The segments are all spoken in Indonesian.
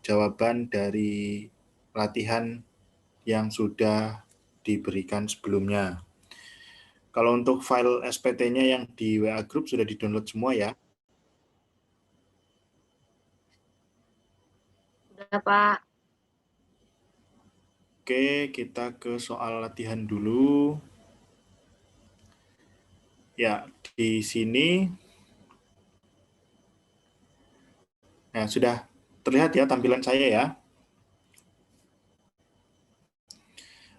jawaban dari latihan yang sudah diberikan sebelumnya. Kalau untuk file SPT-nya yang di WA Group sudah di-download semua ya? Sudah, Pak. Oke, kita ke soal latihan dulu. Ya, di sini nah, sudah terlihat ya tampilan saya ya.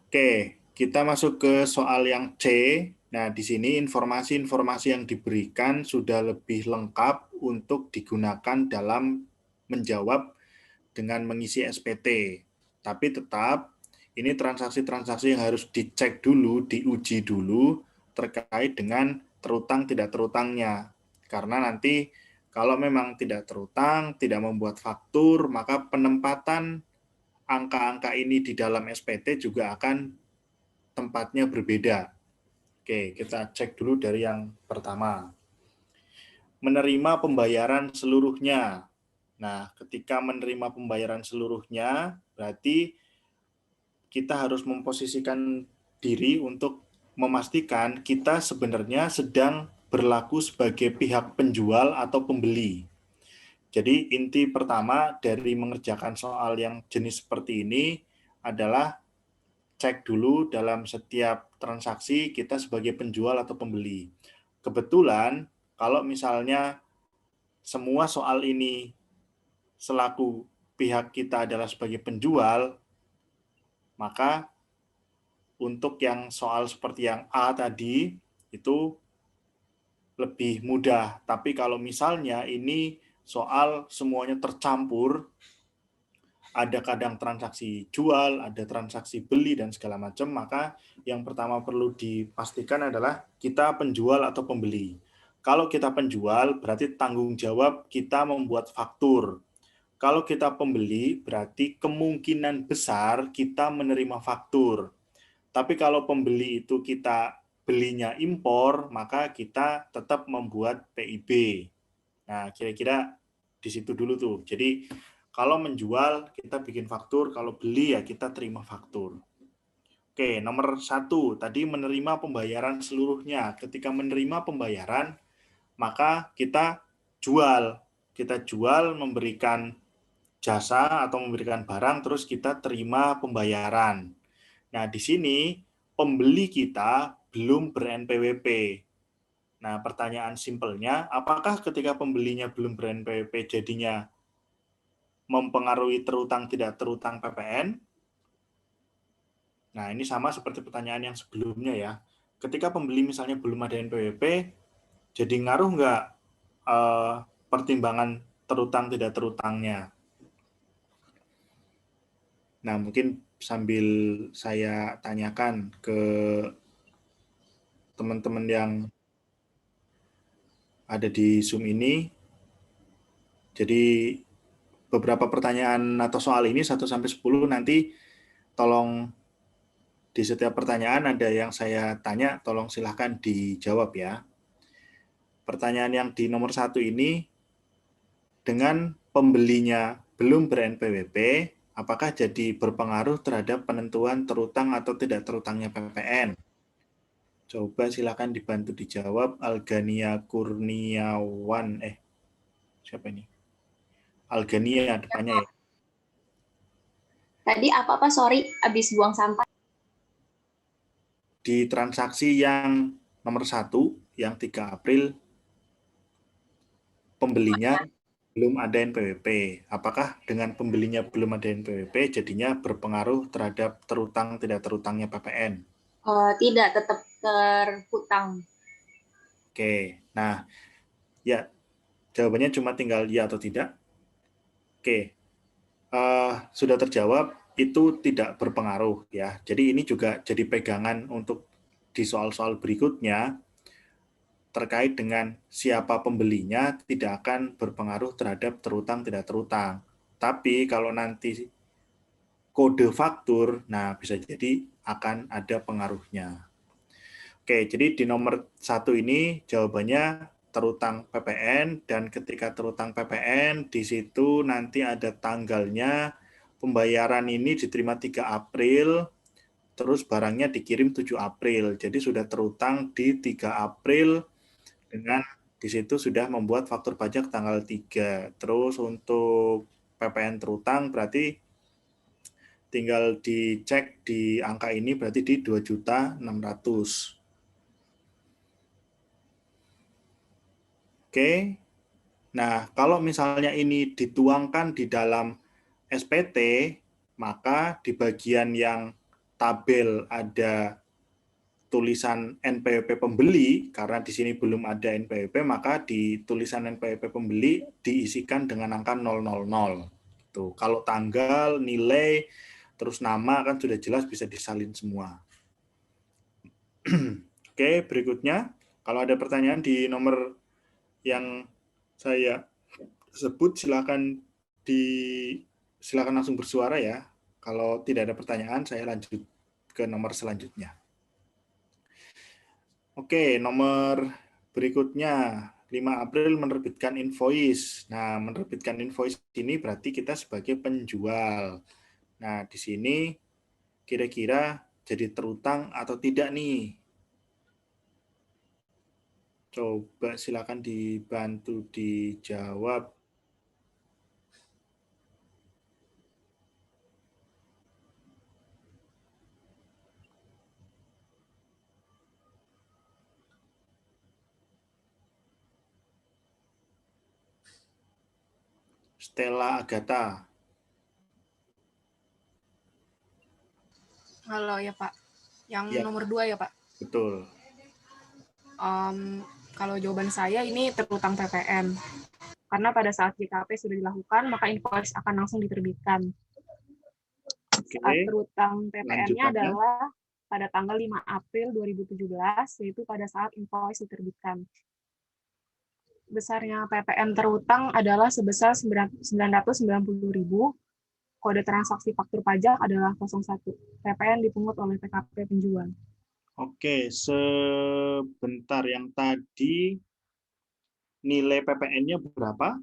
Oke, kita masuk ke soal yang C. Nah, di sini informasi-informasi yang diberikan sudah lebih lengkap untuk digunakan dalam menjawab dengan mengisi SPT. Tapi tetap, ini transaksi-transaksi yang harus dicek dulu, diuji dulu, terkait dengan terutang tidak terutangnya. Karena nanti kalau memang tidak terutang, tidak membuat faktur, maka penempatan angka-angka ini di dalam SPT juga akan tempatnya berbeda. Oke, kita cek dulu dari yang pertama. Menerima pembayaran seluruhnya. Nah, ketika menerima pembayaran seluruhnya, berarti kita harus memposisikan diri untuk memastikan kita sebenarnya sedang berlaku sebagai pihak penjual atau pembeli. Jadi inti pertama dari mengerjakan soal yang jenis seperti ini adalah cek dulu dalam setiap transaksi kita sebagai penjual atau pembeli. Kebetulan kalau misalnya semua soal ini selaku pihak kita adalah sebagai penjual, maka untuk yang soal seperti yang A tadi itu lebih mudah. Tapi kalau misalnya ini soal semuanya tercampur, ada kadang transaksi jual, ada transaksi beli, dan segala macam, maka yang pertama perlu dipastikan adalah kita penjual atau pembeli. Kalau kita penjual, berarti tanggung jawab kita membuat faktur. Kalau kita pembeli, berarti kemungkinan besar kita menerima faktur. Tapi kalau pembeli itu kita belinya impor, maka kita tetap membuat PIB. Nah, kira-kira di situ dulu tuh. Jadi, kalau menjual, kita bikin faktur. Kalau beli, ya kita terima faktur. Oke, nomor 1. Tadi menerima pembayaran seluruhnya. Ketika menerima pembayaran, maka kita jual. Kita jual, memberikan jasa atau memberikan barang, terus kita terima pembayaran. Nah, di sini pembeli kita belum ber-NPWP. Nah, pertanyaan simpelnya, apakah ketika pembelinya belum ber-NPWP jadinya mempengaruhi terutang tidak terutang PPN? Nah, ini sama seperti pertanyaan yang sebelumnya ya. Ketika pembeli misalnya belum ada NPWP, jadi ngaruh nggak pertimbangan terutang tidak terutangnya? Nah, mungkin sambil saya tanyakan ke teman-teman yang ada di Zoom ini. Jadi beberapa pertanyaan atau soal ini 1 sampai 10 nanti tolong di setiap pertanyaan ada yang saya tanya, tolong silahkan dijawab ya. Pertanyaan yang di nomor 1 ini, dengan pembelinya belum ber-NPWP, apakah jadi berpengaruh terhadap penentuan terutang atau tidak terutangnya PPN? Coba silakan dibantu dijawab. Algania Kurniawan, siapa ini? Algania depannya ya. Tadi apa Pak? Sorry, habis buang sampah. Di transaksi yang nomor 1, yang 3 April, pembelinya belum ada NPWP. Apakah dengan pembelinya belum ada NPWP, jadinya berpengaruh terhadap terutang tidak terutangnya PPN? Tidak, tetap terhutang. Oke, nah ya jawabannya cuma tinggal ya atau tidak. Oke, sudah terjawab, itu tidak berpengaruh ya. Jadi ini juga jadi pegangan untuk di soal-soal berikutnya. Terkait dengan siapa pembelinya tidak akan berpengaruh terhadap terutang tidak terutang. Tapi kalau nanti kode faktur, nah bisa jadi akan ada pengaruhnya. Oke, jadi di nomor 1 ini jawabannya terutang PPN, dan ketika terutang PPN, di situ nanti ada tanggalnya, pembayaran ini diterima 3 April, terus barangnya dikirim 7 April. Jadi sudah terutang di 3 April dengan di situ sudah membuat faktur pajak tanggal 3. Terus untuk PPN terutang berarti tinggal dicek di angka ini berarti di 2.600.000. Oke. Nah, kalau misalnya ini dituangkan di dalam SPT, maka di bagian yang tabel ada tulisan NPWP pembeli, karena di sini belum ada NPWP, maka di tulisan NPWP pembeli diisikan dengan angka 000. Tuh, kalau tanggal, nilai, terus nama kan sudah jelas bisa disalin semua. Oke, berikutnya, kalau ada pertanyaan di nomor yang saya sebut, silakan langsung bersuara ya. Kalau tidak ada pertanyaan, saya lanjut ke nomor selanjutnya. Oke, nomor berikutnya 5 April menerbitkan invoice. Nah, menerbitkan invoice ini berarti kita sebagai penjual. Nah, di sini kira-kira jadi terutang atau tidak nih? Coba silakan dibantu dijawab. Stella Agatha. Halo ya Pak, yang Ya, nomor 2 ya Pak. betul. Kalau jawaban saya ini terutang PPN. Karena pada saat JKP sudah dilakukan, maka invoice akan langsung diterbitkan. Oke, Saat terutang PPN-nya lanjutannya. adalah pada tanggal 5 April 2017, yaitu pada saat invoice diterbitkan. Besarnya PPN terutang adalah sebesar 990.000. Kode transaksi faktur pajak adalah 01. PPN dipungut oleh PKP penjual. Oke, sebentar, yang tadi nilai PPN-nya berapa?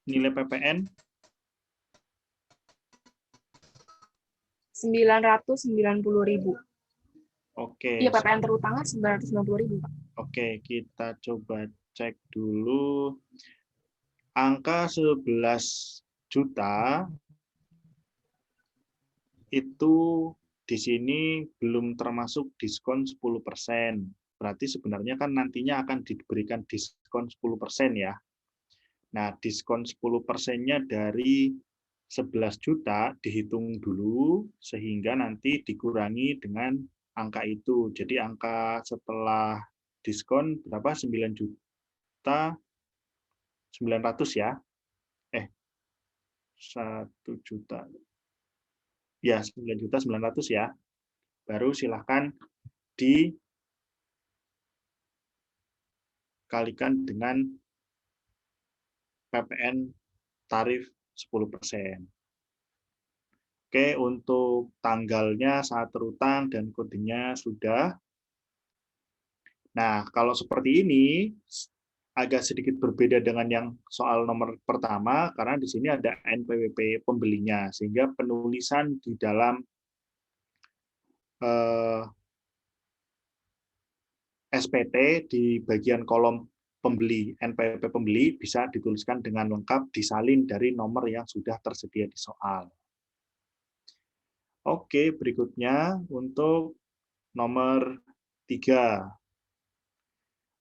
Nilai PPN 990.000. Oke. Iya, PPN terutangnya 990.000, Pak. Oke, kita coba cek dulu. Angka 11 juta itu di sini belum termasuk diskon 10%. Berarti sebenarnya kan nantinya akan diberikan diskon 10% ya. Nah, diskon 10%-nya dari 11 juta dihitung dulu sehingga nanti dikurangi dengan angka itu. Jadi angka setelah diskon berapa? 9.900.000 ya. 1 juta. Ya, 9.900.000 ya. Baru silahkan dikalikan dengan PPN tarif 10%. Oke, untuk tanggalnya saat terutang dan kodenya sudah. Nah, kalau seperti ini agak sedikit berbeda dengan yang soal nomor pertama karena di sini ada NPWP pembelinya, sehingga penulisan di dalam SPT di bagian kolom pembeli, NPWP pembeli bisa dituliskan dengan lengkap disalin dari nomor yang sudah tersedia di soal. Oke, berikutnya untuk nomor 3.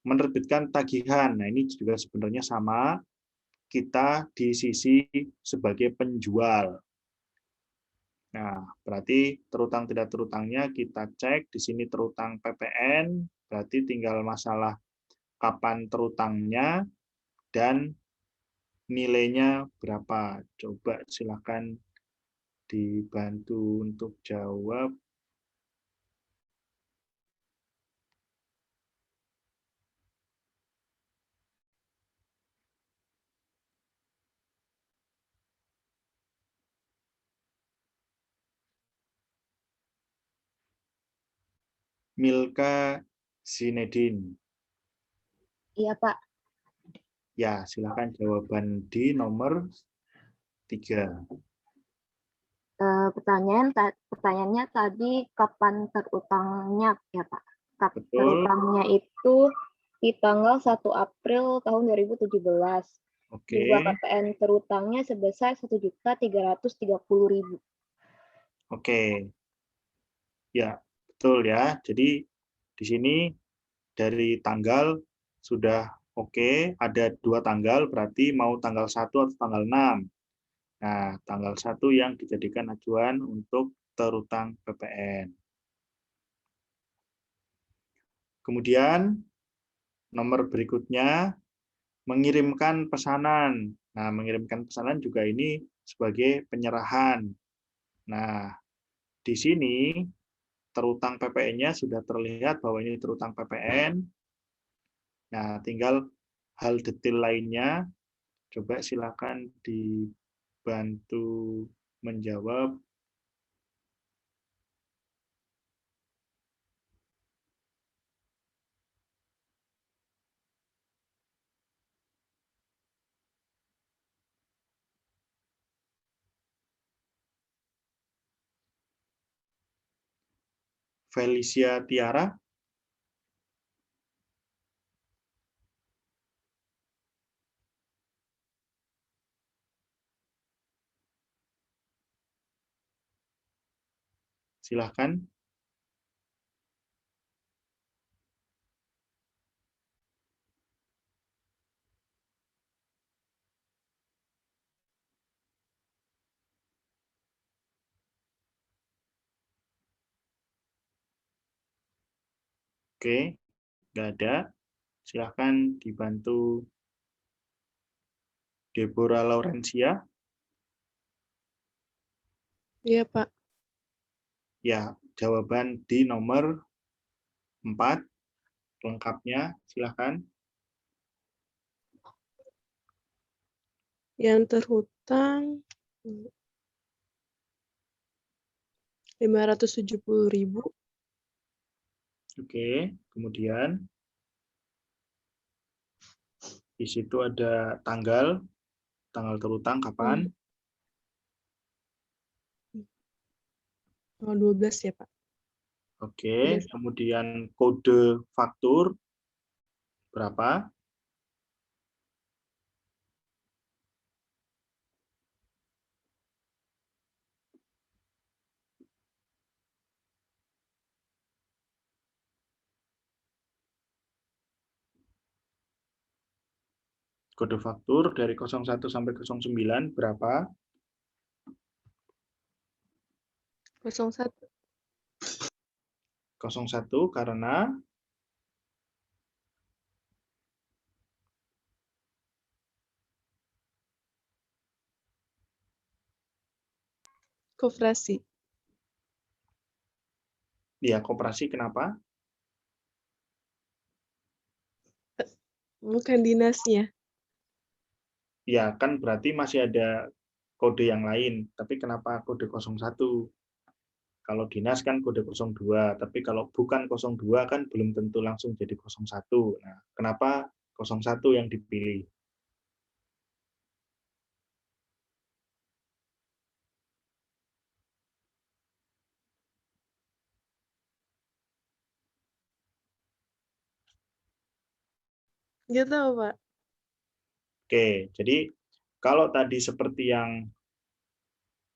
Menerbitkan tagihan. Nah, ini juga sebenarnya sama, kita di sisi sebagai penjual. Nah, berarti terutang tidak terutangnya kita cek, di sini terutang PPN, berarti tinggal masalah kapan terutangnya dan nilainya berapa. Coba silakan dibantu untuk jawab. Milka Zinedine. Iya, Pak. Ya, silakan jawaban di nomor 3. Pertanyaannya tadi kapan terutangnya ya, Pak? Betul. Terutangnya itu di tanggal 1 April tahun 2017. Oke. Jumlah KPN terutangnya sebesar 1.330.000. Oke. Ya, betul ya. Jadi di sini dari tanggal sudah oke, ada 2 tanggal, berarti mau tanggal 1 atau tanggal 6. Nah, tanggal 1 yang dijadikan acuan untuk terutang PPN. Kemudian nomor berikutnya mengirimkan pesanan. Nah, mengirimkan pesanan juga ini sebagai penyerahan. Nah, di sini terutang PPN-nya sudah terlihat bahwa ini terutang PPN. Nah, tinggal hal detail lainnya, coba silakan dibantu menjawab. Felicia Tiara. Silahkan. Oke, nggak ada. Silahkan dibantu Deborah Laurencia. Iya, Pak. Ya, jawaban di nomor 4. Lengkapnya, silahkan. Yang terhutang 570.000. Oke, kemudian di situ ada tanggal terutang kapan? Tanggal 12 ya, Pak. Oke, kemudian kode faktur berapa? Kode faktur dari 01 sampai 09 berapa? 01. 01 karena Koperasi. ya koperasi kenapa? Bukan dinasnya. Ya kan berarti masih ada kode yang lain, tapi kenapa kode 01? Kalau dinas kan kode 02, tapi kalau bukan 02 kan belum tentu langsung jadi 01. Nah, kenapa 01 yang dipilih? Nggak tahu, Pak. Oke, jadi kalau tadi seperti yang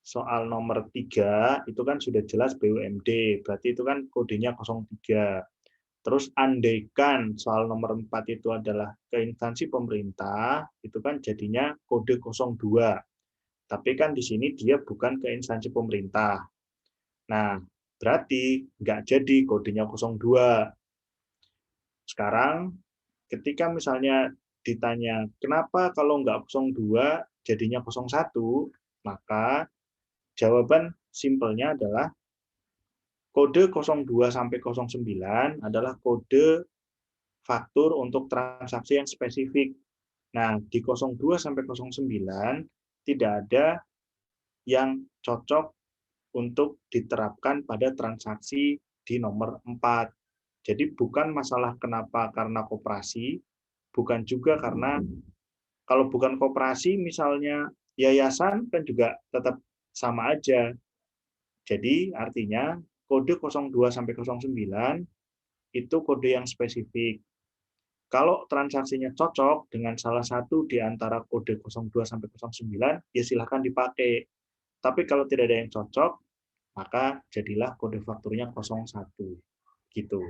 soal nomor 3, itu kan sudah jelas BUMD, berarti itu kan kodenya 03. Terus andaikan soal nomor 4 itu adalah ke instansi pemerintah, itu kan jadinya kode 02. Tapi kan di sini dia bukan ke instansi pemerintah. Nah, berarti nggak jadi kodenya 02. Sekarang, ketika misalnya ditanya, kenapa kalau nggak 02 jadinya 01, maka jawaban simpelnya adalah kode 02 sampai 09 adalah kode faktur untuk transaksi yang spesifik. Nah, di 02 sampai 09 tidak ada yang cocok untuk diterapkan pada transaksi di nomor 4. Jadi bukan masalah kenapa karena koperasi, bukan juga karena kalau bukan koperasi misalnya yayasan kan juga tetap sama aja. Jadi artinya kode 02 sampai 09 itu kode yang spesifik. Kalau transaksinya cocok dengan salah satu di antara kode 02 sampai 09, ya silahkan dipakai. Tapi kalau tidak ada yang cocok, maka jadilah kode fakturnya 01. Gitu.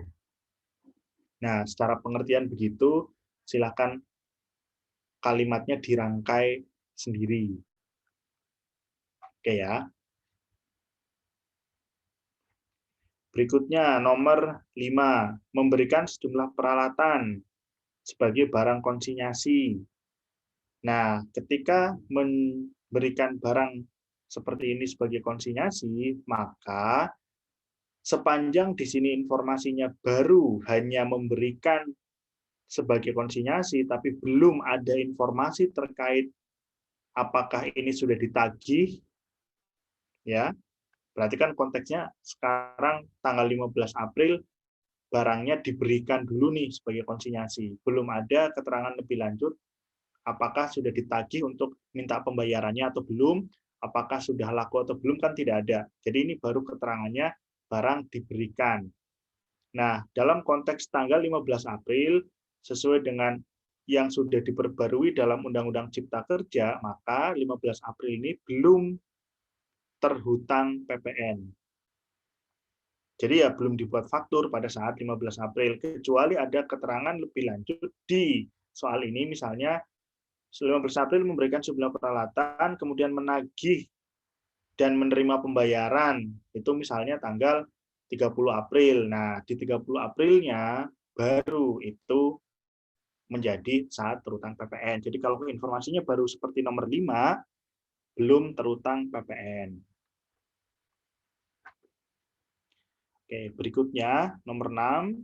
Nah, secara pengertian begitu, silahkan kalimatnya dirangkai sendiri. Oke ya. Berikutnya, nomor 5, memberikan sejumlah peralatan sebagai barang konsinyasi. Nah, ketika memberikan barang seperti ini sebagai konsinyasi, maka sepanjang di sini informasinya baru hanya memberikan sebagai konsinyasi, tapi belum ada informasi terkait apakah ini sudah ditagih, ya. Berarti kan konteksnya sekarang tanggal 15 April barangnya diberikan dulu nih sebagai konsinyasi. Belum ada keterangan lebih lanjut apakah sudah ditagih untuk minta pembayarannya atau belum, apakah sudah laku atau belum, kan tidak ada. Jadi ini baru keterangannya barang diberikan. Nah, dalam konteks tanggal 15 April, sesuai dengan yang sudah diperbarui dalam Undang-Undang Cipta Kerja, maka 15 April ini belum terhutang PPN. Jadi ya belum dibuat faktur pada saat 15 April, kecuali ada keterangan lebih lanjut di soal ini, misalnya 15 April memberikan sejumlah peralatan, kemudian menagih dan menerima pembayaran, itu misalnya tanggal 30 April. Nah, di 30 Aprilnya baru itu menjadi saat terhutang PPN. Jadi kalau informasinya baru seperti nomor 5, belum terhutang PPN. Oke, berikutnya nomor 6,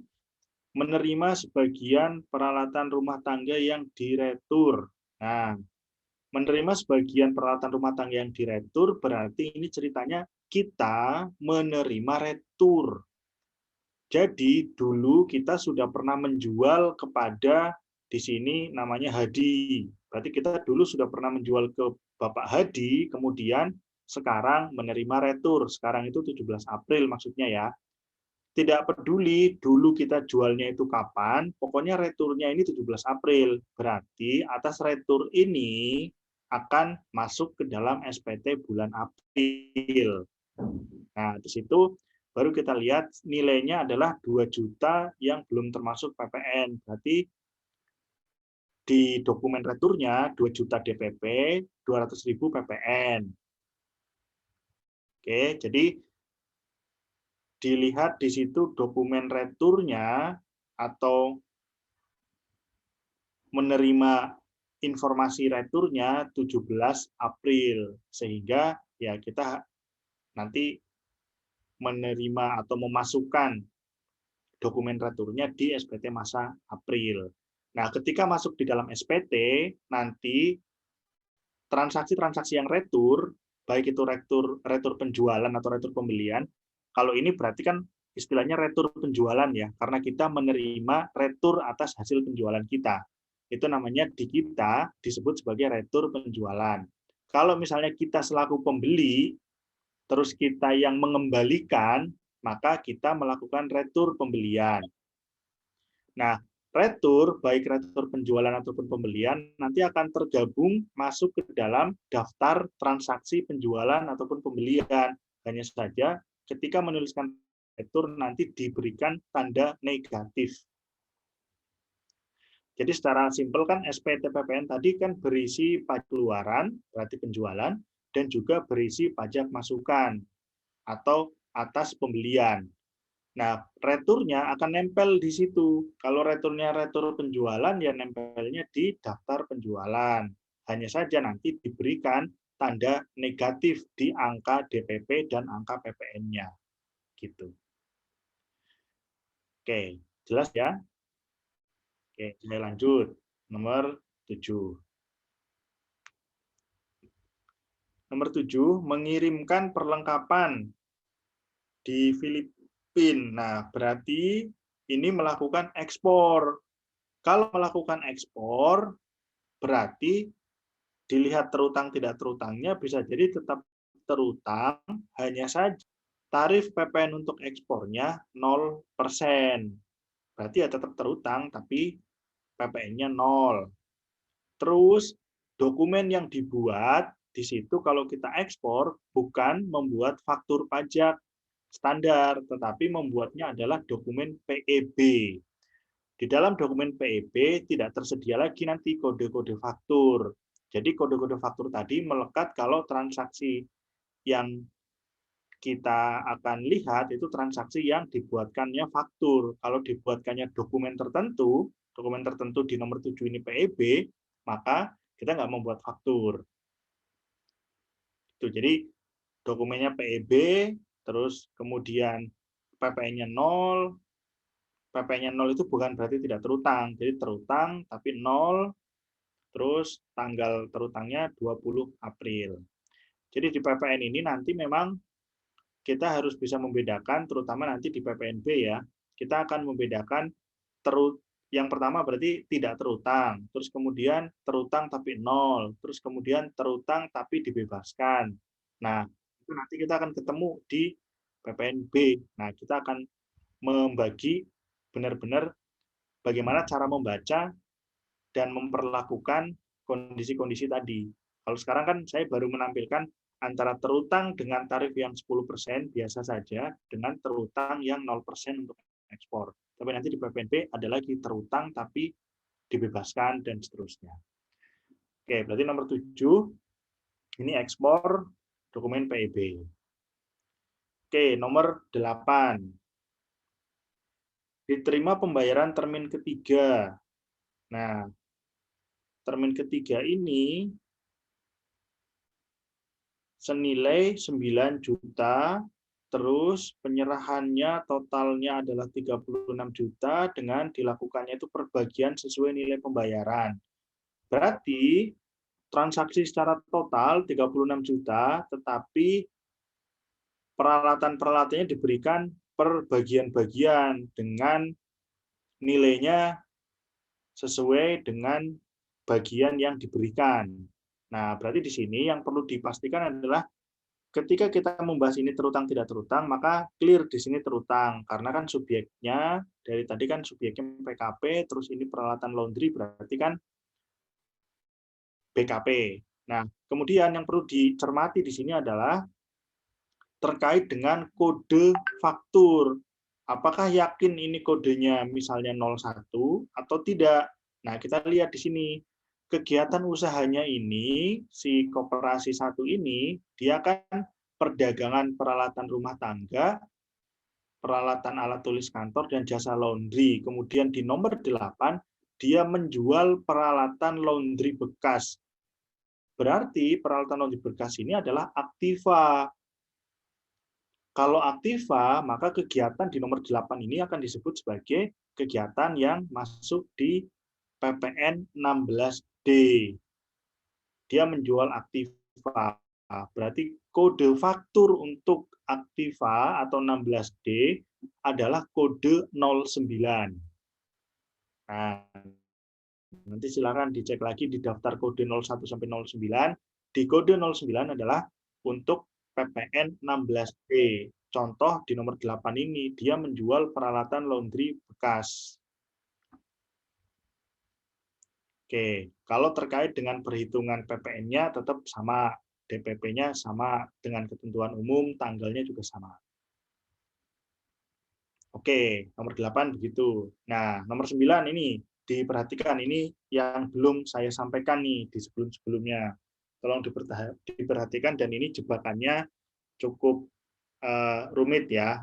menerima sebagian peralatan rumah tangga yang diretur. Nah, menerima sebagian peralatan rumah tangga yang diretur berarti ini ceritanya kita menerima retur. Jadi dulu kita sudah pernah menjual kepada di sini namanya Hadi. Berarti kita dulu sudah pernah menjual ke Bapak Hadi, kemudian sekarang menerima retur. Sekarang itu 17 April maksudnya ya. Tidak peduli dulu kita jualnya itu kapan, pokoknya returnya ini 17 April. Berarti atas retur ini akan masuk ke dalam SPT bulan April. Nah, di situ baru kita lihat nilainya adalah 2 juta yang belum termasuk PPN. Berarti di dokumen returnya 2 juta DPP, 200.000 PPN. Oke, jadi dilihat di situ dokumen returnya atau menerima informasi returnya 17 April, sehingga ya kita nanti menerima atau memasukkan dokumen returnya di SPT masa April. Nah, ketika masuk di dalam SPT, nanti transaksi-transaksi yang retur, baik itu retur penjualan atau retur pembelian, kalau ini berarti kan istilahnya retur penjualan ya, karena kita menerima retur atas hasil penjualan kita. Itu namanya di kita disebut sebagai retur penjualan. Kalau misalnya kita selaku pembeli, terus kita yang mengembalikan, maka kita melakukan retur pembelian. Nah, retur, baik retur penjualan ataupun pembelian, nanti akan tergabung masuk ke dalam daftar transaksi penjualan ataupun pembelian. Hanya saja ketika menuliskan retur nanti diberikan tanda negatif. Jadi secara simpel kan SPT PPN tadi kan berisi pajak keluaran, berarti penjualan, dan juga berisi pajak masukan atau atas pembelian. Nah, returnya akan nempel di situ. Kalau returnya retur penjualan, ya nempelnya di daftar penjualan. Hanya saja nanti diberikan tanda negatif di angka DPP dan angka PPN-nya. Gitu. Oke, jelas ya? Oke, saya lanjut. Nomor 7. Nomor 7, mengirimkan perlengkapan di Filipina. Nah, berarti ini melakukan ekspor. Kalau melakukan ekspor, berarti dilihat terutang tidak terutangnya bisa jadi tetap terutang, hanya saja tarif PPN untuk ekspornya 0%. Berarti ya tetap terutang, tapi PPN-nya 0. Terus dokumen yang dibuat di situ kalau kita ekspor bukan membuat faktur pajak standar, tetapi membuatnya adalah dokumen PEB. Di dalam dokumen PEB tidak tersedia lagi nanti kode-kode faktur. Jadi kode-kode faktur tadi melekat kalau transaksi yang kita akan lihat itu transaksi yang dibuatkannya faktur. Kalau dibuatkannya dokumen tertentu di nomor 7 ini PEB, maka kita nggak membuat faktur. Jadi dokumennya PEB, terus kemudian PPN-nya 0, PPN-nya 0 itu bukan berarti tidak terutang, jadi terutang tapi 0, terus tanggal terutangnya 20 April. Jadi di PPN ini nanti memang kita harus bisa membedakan, terutama nanti di PPNB ya, kita akan membedakan yang pertama berarti tidak terutang, terus kemudian terutang tapi 0, terus kemudian terutang tapi dibebaskan. Nah, itu nanti kita akan ketemu di PPNB. Nah, kita akan membagi benar-benar bagaimana cara membaca dan memperlakukan kondisi-kondisi tadi. Kalau sekarang kan saya baru menampilkan antara terutang dengan tarif yang 10% biasa saja dengan terutang yang 0% untuk ekspor. Tapi nanti di PPNB ada lagi terutang tapi dibebaskan dan seterusnya. Oke, berarti nomor 7 ini ekspor dokumen PEB. Oke, nomor 8. Diterima pembayaran termin ketiga. Nah, termin ketiga ini senilai 9 juta, terus penyerahannya totalnya adalah 36 juta dengan dilakukannya itu perbagian sesuai nilai pembayaran. Berarti transaksi secara total 36 juta, tetapi peralatan-peralatannya diberikan per bagian-bagian dengan nilainya sesuai dengan bagian yang diberikan. Nah, berarti di sini yang perlu dipastikan adalah ketika kita membahas ini terutang tidak terutang, maka clear di sini terutang karena kan subjeknya dari tadi kan subjeknya PKP, terus ini peralatan laundry berarti kan BKP. Nah, kemudian yang perlu dicermati di sini adalah terkait dengan kode faktur. Apakah yakin ini kodenya misalnya 01 atau tidak? Nah, kita lihat di sini. Kegiatan usahanya ini, si koperasi 1 ini, dia kan perdagangan peralatan rumah tangga, peralatan alat tulis kantor, dan jasa laundry. Kemudian di nomor 8, dia menjual peralatan laundry bekas. Berarti peralatan laundry bekas ini adalah aktiva. Kalau aktiva, maka kegiatan di nomor 8 ini akan disebut sebagai kegiatan yang masuk di PPN 16D. Dia menjual aktiva. Berarti kode faktur untuk aktiva atau 16D adalah kode 09. Nah, nanti silakan dicek lagi di daftar kode 01 sampai 09. Di kode 09 adalah untuk PPN 16D. Contoh di nomor 8 ini, dia menjual peralatan laundry bekas. Oke, kalau terkait dengan perhitungan PPN-nya tetap sama, DPP-nya sama dengan ketentuan umum, tanggalnya juga sama. Oke, nomor 8 begitu. Nah, nomor 9 ini diperhatikan, ini yang belum saya sampaikan nih di sebelum-sebelumnya. Tolong diperhatikan dan ini jebakannya cukup rumit ya.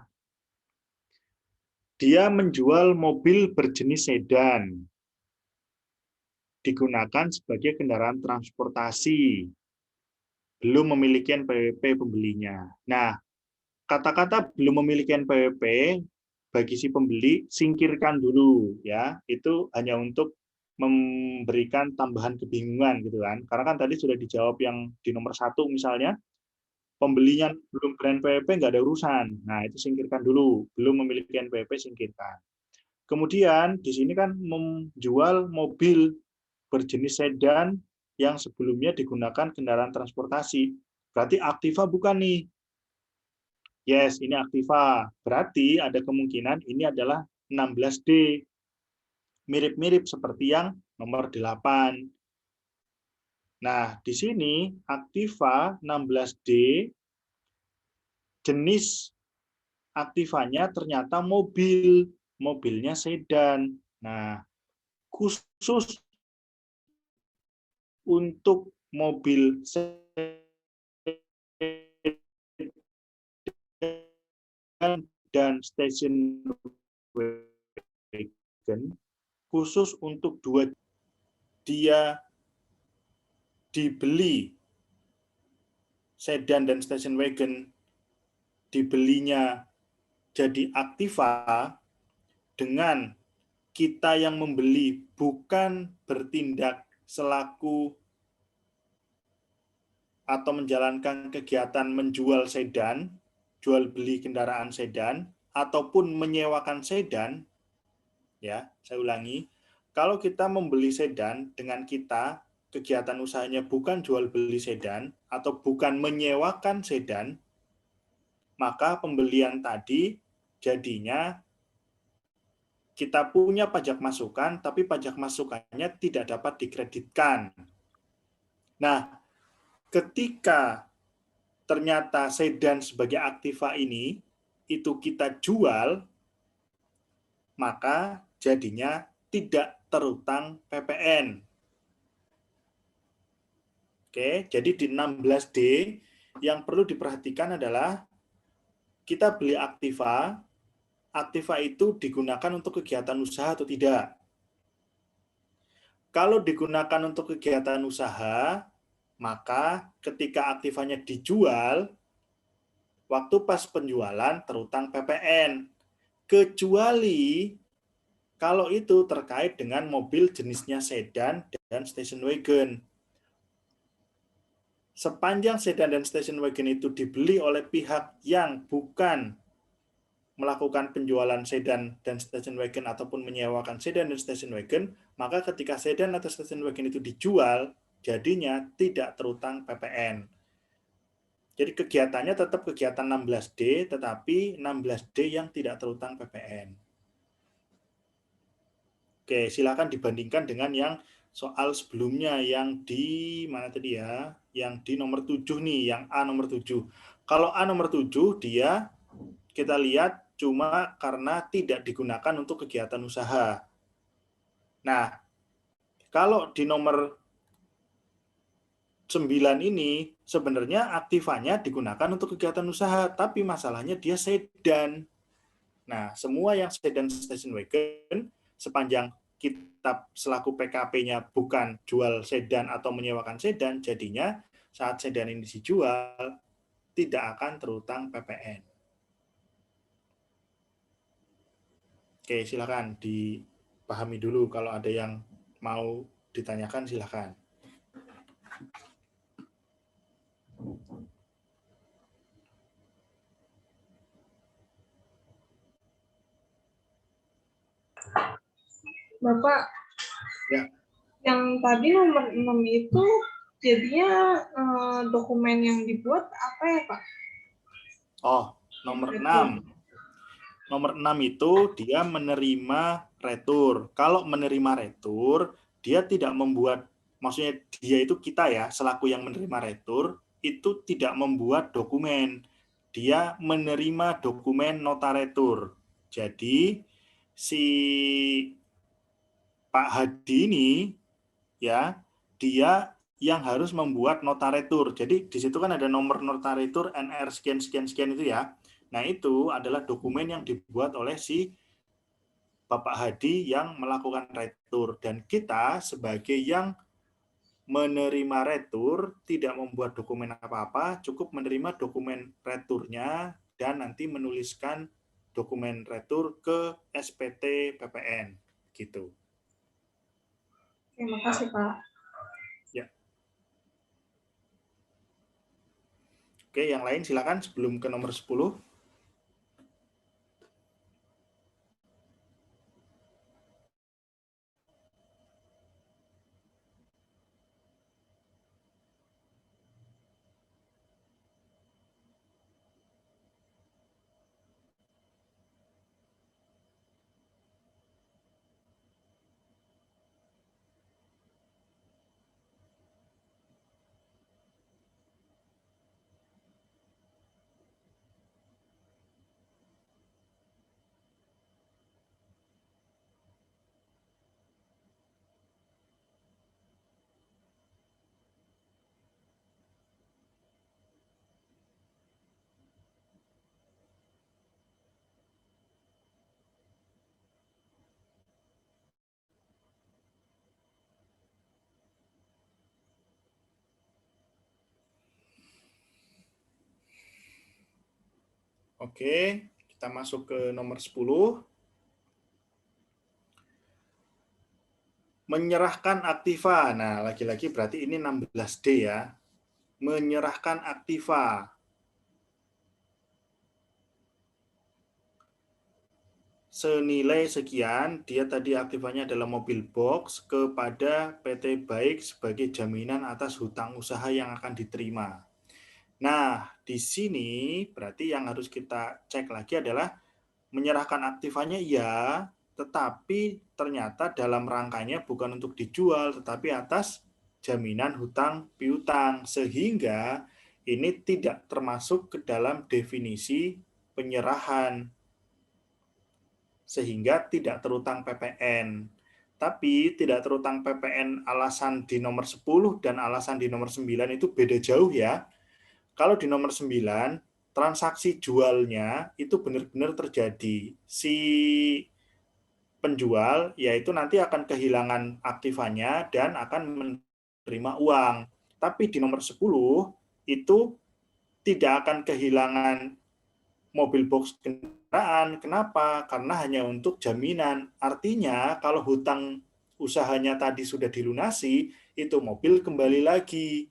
Dia menjual mobil berjenis sedan, digunakan sebagai kendaraan transportasi, belum memiliki NPWP pembelinya. Nah, kata-kata belum memiliki NPWP bagi si pembeli singkirkan dulu ya. Itu hanya untuk memberikan tambahan kebingungan gitu kan. Karena kan tadi sudah dijawab yang di nomor 1 misalnya, pembelinya belum ber-NPWP nggak ada urusan. Nah, itu singkirkan dulu. Belum memiliki NPWP singkirkan. Kemudian di sini kan menjual mobil berjenis sedan yang sebelumnya digunakan kendaraan transportasi. Berarti Aktiva bukan nih. Yes, ini Aktiva. Berarti ada kemungkinan ini adalah 16D. Mirip-mirip seperti yang nomor 8. Nah, di sini Aktiva 16D, jenis Aktivanya ternyata mobil. Mobilnya sedan. Nah, khusus untuk mobil sedan dan station wagon, khusus untuk dua, dia dibeli sedan dan station wagon, dibelinya jadi Aktiva dengan kita yang membeli bukan bertindak selaku atau menjalankan kegiatan menjual sedan, jual beli kendaraan sedan, ataupun menyewakan sedan, ya, saya ulangi, kalau kita membeli sedan dengan kita, kegiatan usahanya bukan jual beli sedan, atau bukan menyewakan sedan, maka pembelian tadi jadinya kita punya pajak masukan, tapi pajak masukannya tidak dapat dikreditkan. Nah, ketika ternyata sedan sebagai Aktiva ini, itu kita jual, maka jadinya tidak terutang PPN. Oke, jadi di 16D yang perlu diperhatikan adalah kita beli Aktiva, Aktiva itu digunakan untuk kegiatan usaha atau tidak. Kalau digunakan untuk kegiatan usaha, maka ketika Aktivanya dijual, waktu pas penjualan terutang PPN. Kecuali kalau itu terkait dengan mobil jenisnya sedan dan station wagon. Sepanjang sedan dan station wagon itu dibeli oleh pihak yang bukan melakukan penjualan sedan dan station wagon ataupun menyewakan sedan dan station wagon, maka ketika sedan atau station wagon itu dijual, jadinya tidak terutang PPN. Jadi kegiatannya tetap kegiatan 16D, tetapi 16D yang tidak terutang PPN. Oke, silakan dibandingkan dengan yang soal sebelumnya yang di mana tadi ya? Yang di nomor 7 nih, yang A nomor 7. Kalau A nomor 7 dia kita lihat cuma karena tidak digunakan untuk kegiatan usaha. Nah, kalau di nomor 9 ini sebenarnya Aktivanya digunakan untuk kegiatan usaha, tapi masalahnya dia sedan. Nah, semua yang sedan station wagon sepanjang kita selaku PKP-nya bukan jual sedan atau menyewakan sedan, jadinya saat sedan ini dijual tidak akan terutang PPN. Oke, silakan dipahami dulu. Kalau ada yang mau ditanyakan, silakan. Bapak, Ya. Yang tadi nomor 6 itu jadinya dokumen yang dibuat apa ya, Pak? Oh, nomor 6. Nomor 6 itu dia menerima retur. Kalau menerima retur, dia tidak membuat, maksudnya dia itu kita ya, selaku yang menerima retur, itu tidak membuat dokumen. Dia menerima dokumen nota retur. Jadi, si Pak Hadi ini, ya, dia yang harus membuat nota retur. Jadi, di situ kan ada nomor nota retur NR sekian-sekian-sekian itu ya. Nah, itu adalah dokumen yang dibuat oleh si Bapak Hadi yang melakukan retur. Dan kita sebagai yang menerima retur tidak membuat dokumen apa-apa, cukup menerima dokumen returnya dan nanti menuliskan dokumen retur ke SPT PPN. Gitu. Terima kasih, Pak. Ya. Oke, yang lain silakan sebelum ke nomor 10. Oke, kita masuk ke nomor 10. Menyerahkan aktiva. Nah, lagi-lagi berarti ini 16D ya. Menyerahkan aktiva. Senilai sekian, dia tadi aktivanya adalah mobil box kepada PT Baik sebagai jaminan atas hutang usaha yang akan diterima. Nah, di sini berarti yang harus kita cek lagi adalah menyerahkan aktivanya ya, tetapi ternyata dalam rangkanya bukan untuk dijual, tetapi atas jaminan hutang piutang, sehingga ini tidak termasuk ke dalam definisi penyerahan, sehingga tidak terutang PPN. Tapi tidak terutang PPN alasan di nomor 10 dan alasan di nomor 9 itu beda jauh ya. Kalau di nomor 9, transaksi jualnya itu benar-benar terjadi. Si penjual yaitu nanti akan kehilangan aktivanya dan akan menerima uang. Tapi di nomor 10 itu tidak akan kehilangan mobil box kendaraan. Kenapa? Karena hanya untuk jaminan. Artinya kalau hutang usahanya tadi sudah dilunasi, itu mobil kembali lagi.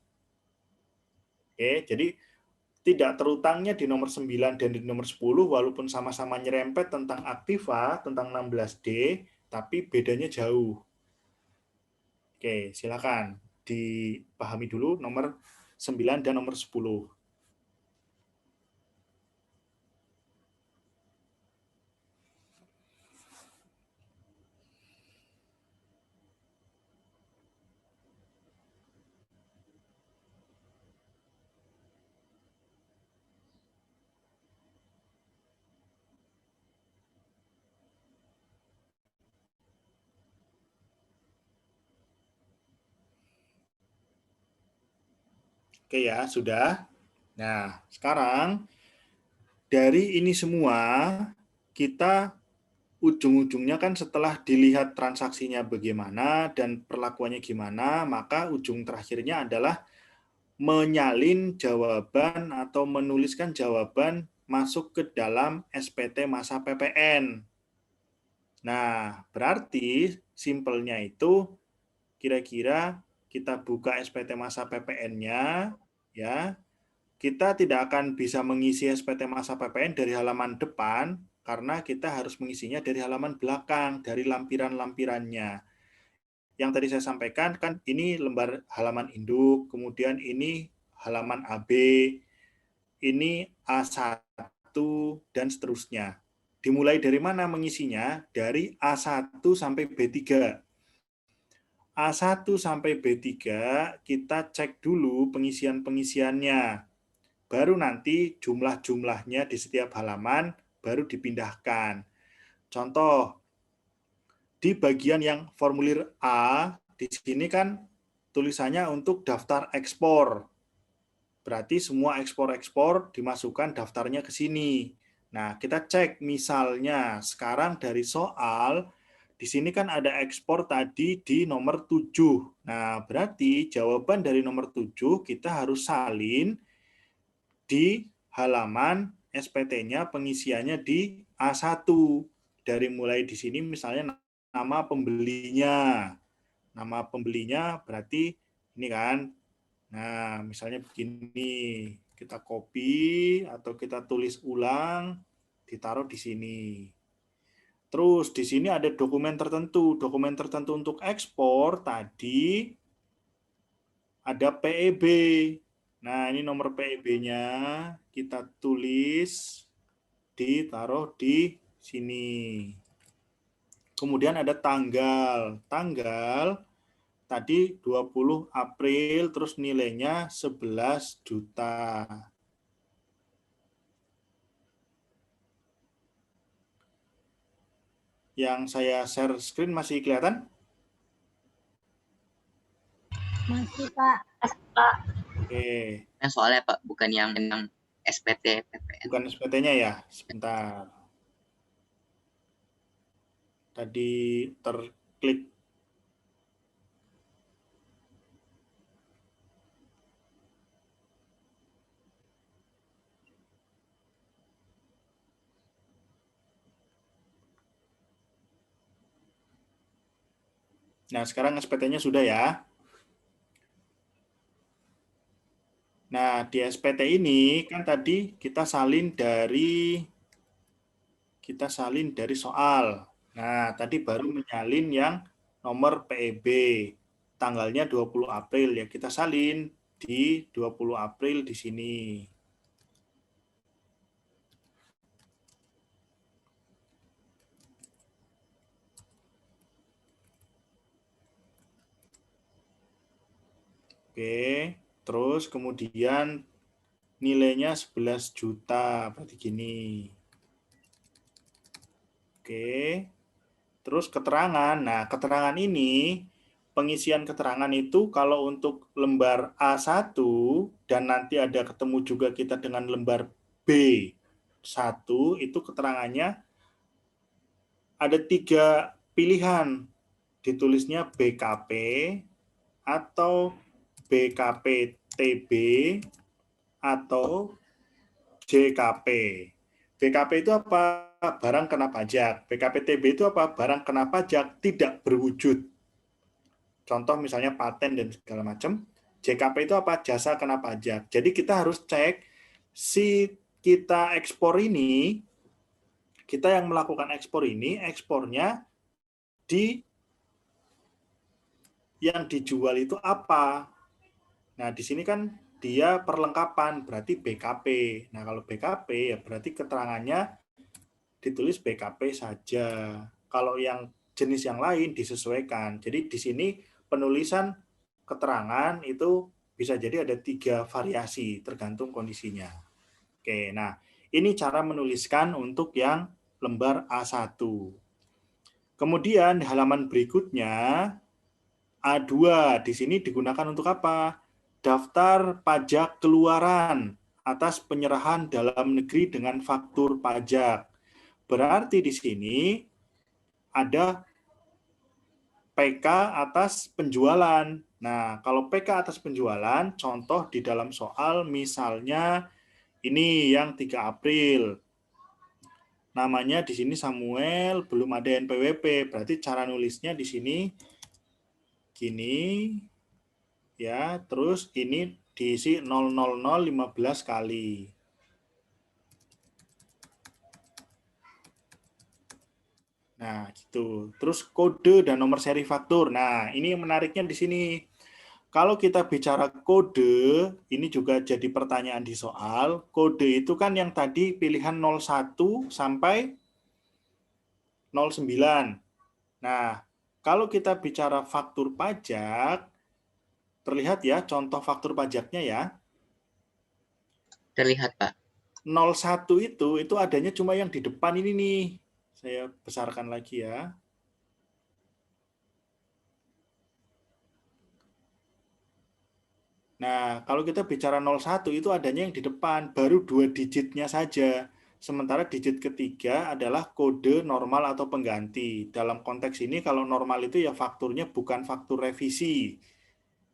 Oke, jadi tidak terutangnya di nomor 9 dan di nomor 10 walaupun sama-sama nyerempet tentang aktiva, tentang 16D, tapi bedanya jauh. Oke, silakan dipahami dulu nomor 9 dan nomor 10. Oke ya, sudah. Nah, sekarang dari ini semua kita ujung-ujungnya kan setelah dilihat transaksinya bagaimana dan perlakuannya gimana, maka ujung terakhirnya adalah menyalin jawaban atau menuliskan jawaban masuk ke dalam SPT masa PPN. Nah, berarti simpelnya itu kira-kira kita buka SPT masa PPN-nya ya. Kita tidak akan bisa mengisi SPT masa PPN dari halaman depan karena kita harus mengisinya dari halaman belakang, dari lampiran-lampirannya. Yang tadi saya sampaikan kan ini lembar halaman induk, kemudian ini halaman AB, ini A1 dan seterusnya. Dimulai dari mana mengisinya? Dari A1 sampai B3. A1 sampai B3 kita cek dulu pengisian-pengisiannya. Baru nanti jumlah-jumlahnya di setiap halaman baru dipindahkan. Contoh, di bagian yang formulir A, di sini kan tulisannya untuk daftar ekspor. Berarti semua ekspor-ekspor dimasukkan daftarnya ke sini. Nah, kita cek misalnya sekarang dari soal, di sini kan ada ekspor tadi di nomor 7. Nah, berarti jawaban dari nomor 7 kita harus salin di halaman SPT-nya, pengisiannya di A1. Dari mulai di sini misalnya nama pembelinya. Nama pembelinya berarti ini kan. Nah, misalnya begini. Kita copy atau kita tulis ulang, ditaruh di sini. Terus di sini ada dokumen tertentu. Dokumen tertentu untuk ekspor tadi ada PEB. Nah, ini nomor PEB-nya kita tulis, ditaruh di sini. Kemudian ada tanggal. Tanggal tadi 20 April, terus nilainya 11 juta. Yang saya share screen masih kelihatan? Masih, Pak. Oke. Soalnya Pak, bukan yang SPT PPN. Bukan SPT-nya ya, sebentar. Tadi terklik. Nah, sekarang SPT-nya sudah ya. Nah, di SPT ini kan tadi kita salin dari soal. Nah, tadi baru menyalin yang nomor PEB. Tanggalnya 20 April ya, kita salin di 20 April di sini. Oke, terus kemudian nilainya 11 juta, berarti gini. Oke, terus keterangan. Nah, keterangan ini, pengisian keterangan itu kalau untuk lembar A1 dan nanti ada ketemu juga kita dengan lembar B1, itu keterangannya ada 3 pilihan. Ditulisnya BKP atau BKP-TB atau JKP. BKP itu apa? Barang kena pajak. BKP-TB itu apa? Barang kena pajak tidak berwujud. Contoh misalnya paten dan segala macam. JKP itu apa? Jasa kena pajak. Jadi kita harus cek si kita ekspor ini, kita yang melakukan ekspor ini, ekspornya di yang dijual itu apa? Nah, di sini kan dia perlengkapan, berarti BKP. Nah, kalau BKP ya berarti keterangannya ditulis BKP saja. Kalau yang jenis yang lain disesuaikan. Jadi di sini penulisan keterangan itu bisa jadi ada 3 variasi tergantung kondisinya. Oke, nah ini cara menuliskan untuk yang lembar A1. Kemudian di halaman berikutnya A2 di sini digunakan untuk apa? Daftar pajak keluaran atas penyerahan dalam negeri dengan faktur pajak. Berarti di sini ada PK atas penjualan. Nah, kalau PK atas penjualan, contoh di dalam soal misalnya ini yang 3 April. Namanya di sini Samuel, belum ada NPWP. Berarti cara nulisnya di sini gini. Ya, terus ini diisi 00015 kali. Nah, gitu. Terus kode dan nomor seri faktur. Nah, ini yang menariknya di sini. Kalau kita bicara kode, ini juga jadi pertanyaan di soal. Kode itu kan yang tadi pilihan 01 sampai 09. Nah, kalau kita bicara faktur pajak, terlihat ya contoh faktur pajaknya ya. Terlihat, Pak. 01 itu adanya cuma yang di depan ini nih. Saya besarkan lagi ya. Nah, kalau kita bicara 01 itu adanya yang di depan, baru 2 digitnya saja. Sementara digit ketiga adalah kode normal atau pengganti. Dalam konteks ini kalau normal itu ya fakturnya bukan faktur revisi.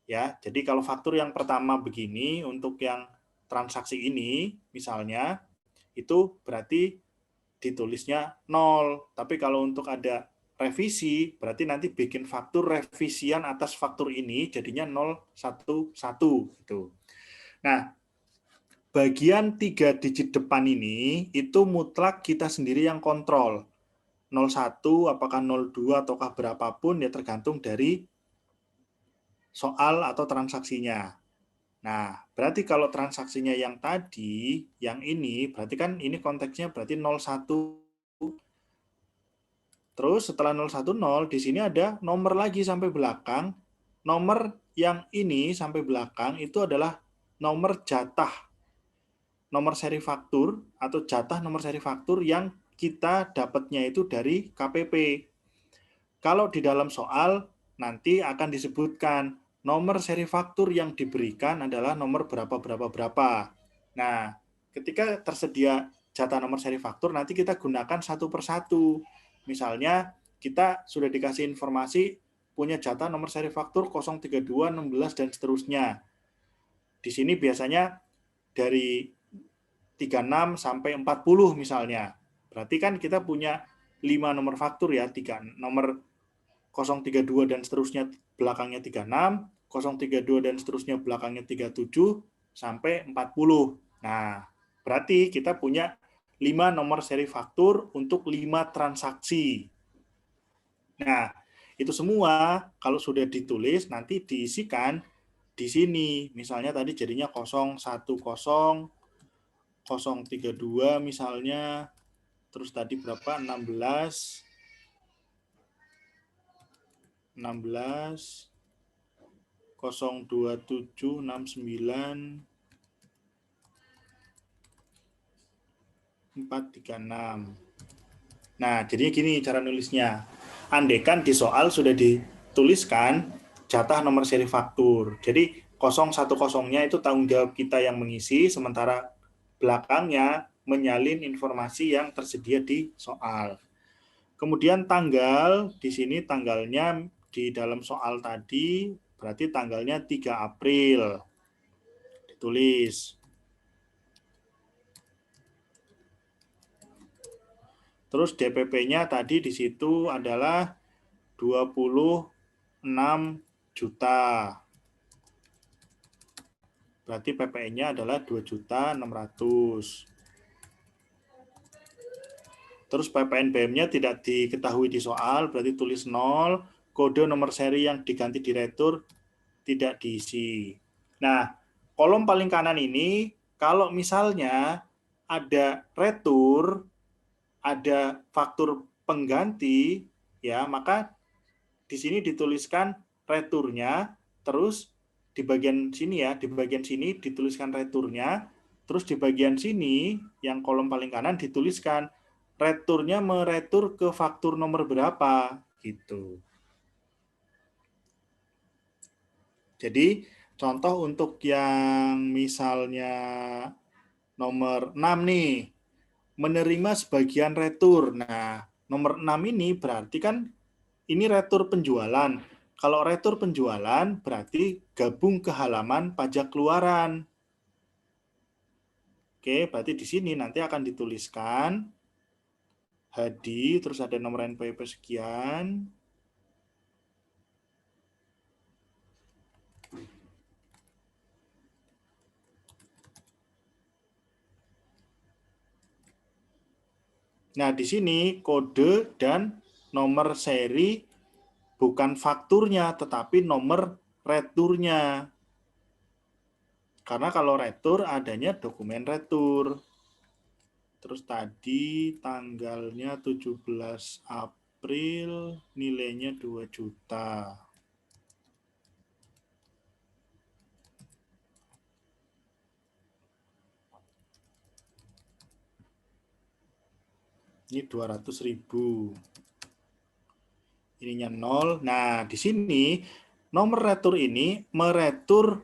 Ya, jadi kalau faktur yang pertama begini untuk yang transaksi ini misalnya itu berarti ditulisnya 0. Tapi kalau untuk ada revisi, berarti nanti bikin faktur revisian atas faktur ini jadinya 011 gitu. Nah, bagian 3 digit depan ini itu mutlak kita sendiri yang kontrol. 01 apakah 02 ataukah berapapun ya tergantung dari soal atau transaksinya. Nah, berarti kalau transaksinya yang tadi, yang ini, berarti kan ini konteksnya berarti 01. Terus setelah 010, di sini ada nomor lagi sampai belakang. Nomor yang ini sampai belakang itu adalah nomor jatah. Nomor seri faktur atau jatah nomor seri faktur yang kita dapatnya itu dari KPP. Kalau di dalam soal nanti akan disebutkan nomor seri faktur yang diberikan adalah nomor berapa. Nah, ketika tersedia jatah nomor seri faktur, nanti kita gunakan satu persatu. Misalnya, kita sudah dikasih informasi punya jatah nomor seri faktur 032, 16, dan seterusnya. Di sini biasanya dari 36 sampai 40 misalnya. Berarti kan kita punya 5 nomor faktur ya, 3 nomor 032 dan seterusnya belakangnya 36, 032 dan seterusnya belakangnya 37, sampai 40. Nah, berarti kita punya 5 nomor seri faktur untuk 5 transaksi. Nah, itu semua kalau sudah ditulis nanti diisikan di sini. Misalnya tadi jadinya 010, 032 misalnya, terus tadi berapa? 16, 027, 69, 436. Nah, jadinya gini cara nulisnya. Andaikan di soal sudah dituliskan jatah nomor seri faktur. Jadi 010-nya itu tanggung jawab kita yang mengisi, sementara belakangnya menyalin informasi yang tersedia di soal. Kemudian tanggal, di sini tanggalnya di dalam soal tadi, berarti tanggalnya 3 April. Ditulis. Terus DPP-nya tadi di situ adalah 26 juta. Berarti PPN-nya adalah 2.600.000. Terus PPN BM-nya tidak diketahui di soal, berarti tulis 0. Kode nomor seri yang diganti di retur tidak diisi. Nah, kolom paling kanan ini, kalau misalnya ada retur, ada faktur pengganti, ya maka di sini dituliskan returnya, terus di bagian sini ya, di bagian sini dituliskan returnya, terus di bagian sini yang kolom paling kanan dituliskan returnya meretur ke faktur nomor berapa gitu. Jadi contoh untuk yang misalnya nomor 6 nih, menerima sebagian retur. Nah, nomor 6 ini berarti kan ini retur penjualan. Kalau retur penjualan berarti gabung ke halaman pajak keluaran. Oke, berarti di sini nanti akan dituliskan Hadi, terus ada nomor NPWP sekian. Nah, di sini kode dan nomor seri bukan fakturnya, tetapi nomor returnya. Karena kalau retur adanya dokumen retur. Terus tadi tanggalnya 17 April, nilainya 2 juta. Ini 200.000. Ininya 0. Nah, di sini nomor retur ini meretur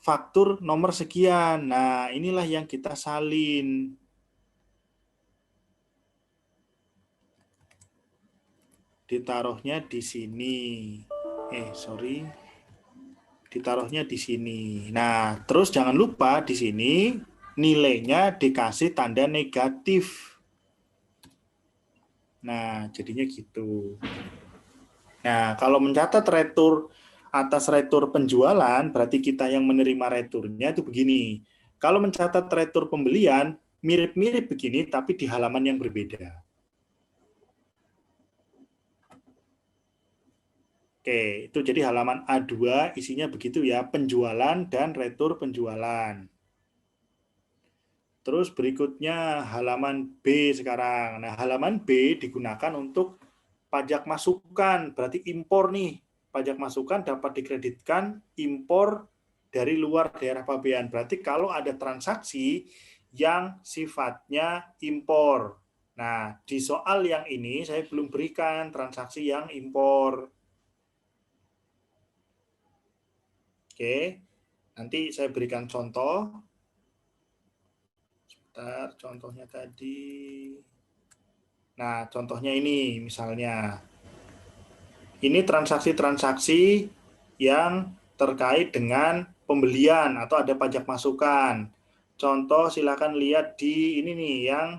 faktur nomor sekian. Nah, inilah yang kita salin. Ditaruhnya di sini. Ditaruhnya di sini. Nah, terus jangan lupa di sini nilainya dikasih tanda negatif. Nah, jadinya gitu. Nah, kalau mencatat retur atas retur penjualan, berarti kita yang menerima returnya itu begini. Kalau mencatat retur pembelian, mirip-mirip begini, tapi di halaman yang berbeda. Oke, itu jadi halaman A2, isinya begitu ya, penjualan dan retur penjualan. Terus berikutnya halaman B sekarang. Nah, halaman B digunakan untuk pajak masukan, berarti impor nih. Pajak masukan dapat dikreditkan impor dari luar daerah pabean. Berarti kalau ada transaksi yang sifatnya impor. Nah, di soal yang ini saya belum berikan transaksi yang impor. Oke, nanti saya berikan contoh. Sebentar, contohnya tadi. Nah, contohnya ini misalnya. Ini transaksi-transaksi yang terkait dengan pembelian atau ada pajak masukan. Contoh silakan lihat di ini nih yang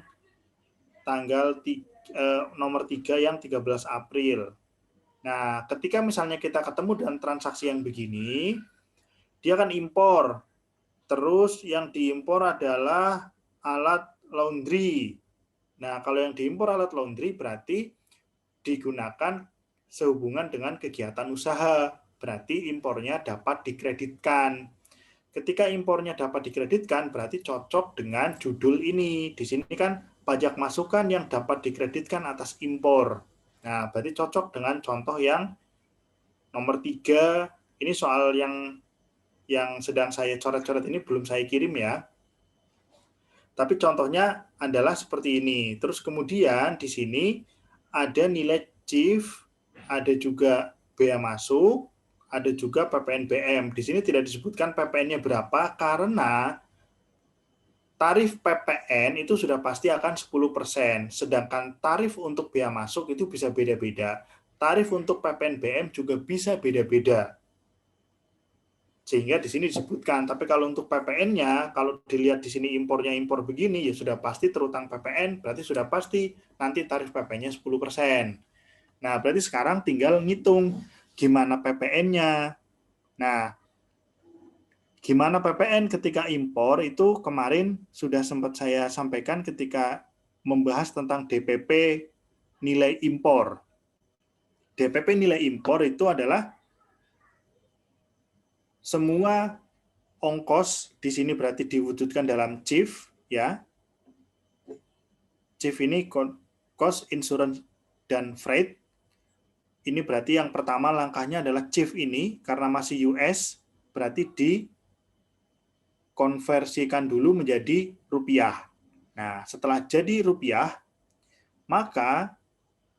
tanggal nomor 3 yang 13 April. Nah, ketika misalnya kita ketemu dengan transaksi yang begini, dia akan impor. Terus yang diimpor adalah alat laundry. Nah, kalau yang diimpor alat laundry berarti digunakan sehubungan dengan kegiatan usaha. Berarti impornya dapat dikreditkan. Ketika impornya dapat dikreditkan, berarti cocok dengan judul ini. Di sini kan pajak masukan yang dapat dikreditkan atas impor. Nah, berarti cocok dengan contoh yang nomor 3. Ini soal yang sedang saya coret-coret ini belum saya kirim ya. Tapi contohnya adalah seperti ini. Terus kemudian di sini ada nilai CIF, ada juga bea masuk, ada juga PPNBM. Di sini tidak disebutkan PPN-nya berapa karena tarif PPN itu sudah pasti akan 10%, sedangkan tarif untuk bea masuk itu bisa beda-beda. Tarif untuk PPNBM juga bisa beda-beda. Sehingga di sini disebutkan, tapi kalau untuk PPN-nya, kalau dilihat di sini impornya impor begini, ya sudah pasti terutang PPN, berarti sudah pasti nanti tarif PPN-nya 10%. Nah, berarti sekarang tinggal ngitung gimana PPN-nya. Nah, gimana PPN ketika impor itu kemarin sudah sempat saya sampaikan ketika membahas tentang DPP nilai impor. DPP nilai impor itu adalah semua ongkos di sini berarti diwujudkan dalam CIF ya. CIF ini cost, insurance, dan freight. Ini berarti yang pertama langkahnya adalah CIF ini karena masih US berarti dikonversikan dulu menjadi rupiah. Nah, setelah jadi rupiah, maka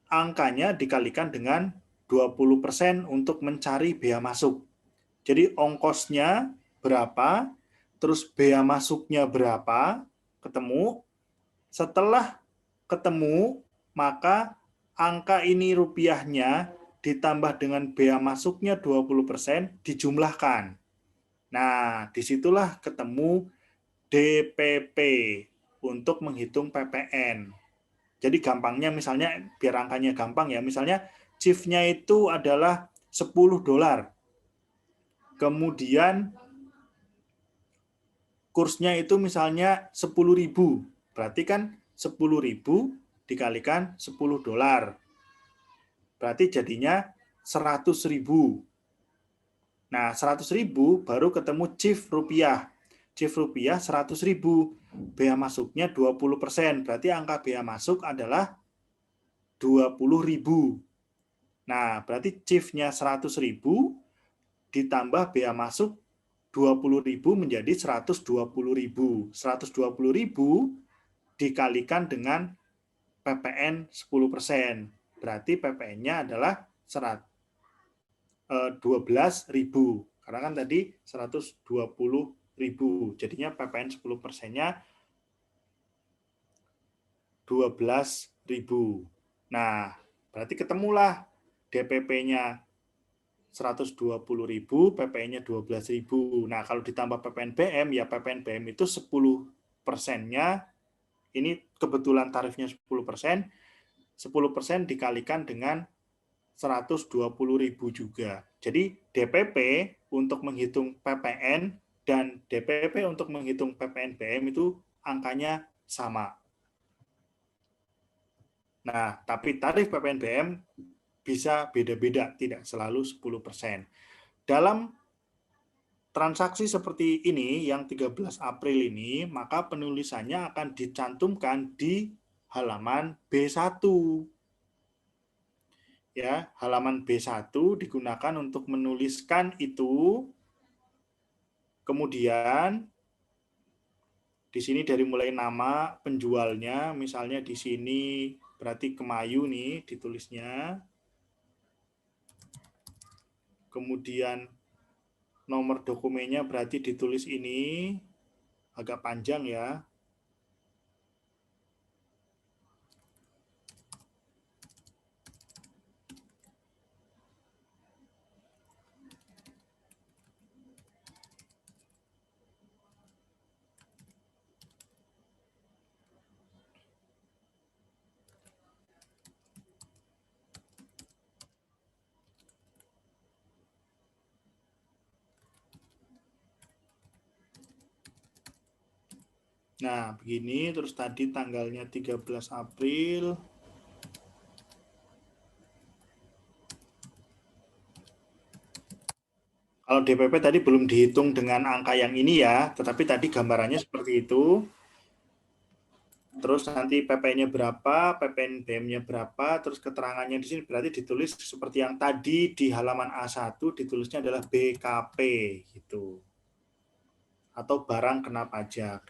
angkanya dikalikan dengan 20% untuk mencari bea masuk. Jadi ongkosnya berapa, terus bea masuknya berapa, ketemu. Setelah ketemu, maka angka ini rupiahnya ditambah dengan bea masuknya 20% dijumlahkan. Nah, disitulah ketemu DPP untuk menghitung PPN. Jadi gampangnya misalnya, biar angkanya gampang ya, misalnya CIF-nya itu adalah $10. Kemudian kursnya itu misalnya 10.000. Berarti kan 10.000 dikalikan $10. Berarti jadinya 100.000. Nah, 100.000 baru ketemu CIF rupiah. CIF rupiah 100.000. Bea masuknya 20%. Berarti angka bea masuk adalah 20.000. Nah, berarti CIF-nya 100.000 ditambah bea masuk 20.000 menjadi 120.000. 120.000 dikalikan dengan PPN 10%. Berarti PPN-nya adalah 12.000. Karena kan tadi 120.000. Jadinya PPN 10%-nya 12.000. Nah, berarti ketemulah DPP-nya 120.000, PPN-nya 12.000. Nah, kalau ditambah PPNBM, ya PPNBM itu 10%-nya, ini kebetulan tarifnya 10%, 10% dikalikan dengan 120.000 juga. Jadi DPP untuk menghitung PPN dan DPP untuk menghitung PPNBM itu angkanya sama. Nah, tapi tarif PPNBM bisa beda-beda, tidak selalu 10%. Dalam transaksi seperti ini, yang 13 April ini, maka penulisannya akan dicantumkan di halaman B1. Ya, halaman B1 digunakan untuk menuliskan itu. Kemudian di sini dari mulai nama penjualnya, misalnya di sini berarti Kemayu nih ditulisnya. Kemudian nomor dokumennya berarti ditulis ini, agak panjang ya. Nah, begini, terus tadi tanggalnya 13 April. Kalau DPP tadi belum dihitung dengan angka yang ini ya, tetapi tadi gambarannya seperti itu. Terus nanti PP-nya berapa, PPNBM-nya berapa, terus keterangannya di sini berarti ditulis seperti yang tadi di halaman A1 ditulisnya adalah BKP gitu. Atau barang kena pajak.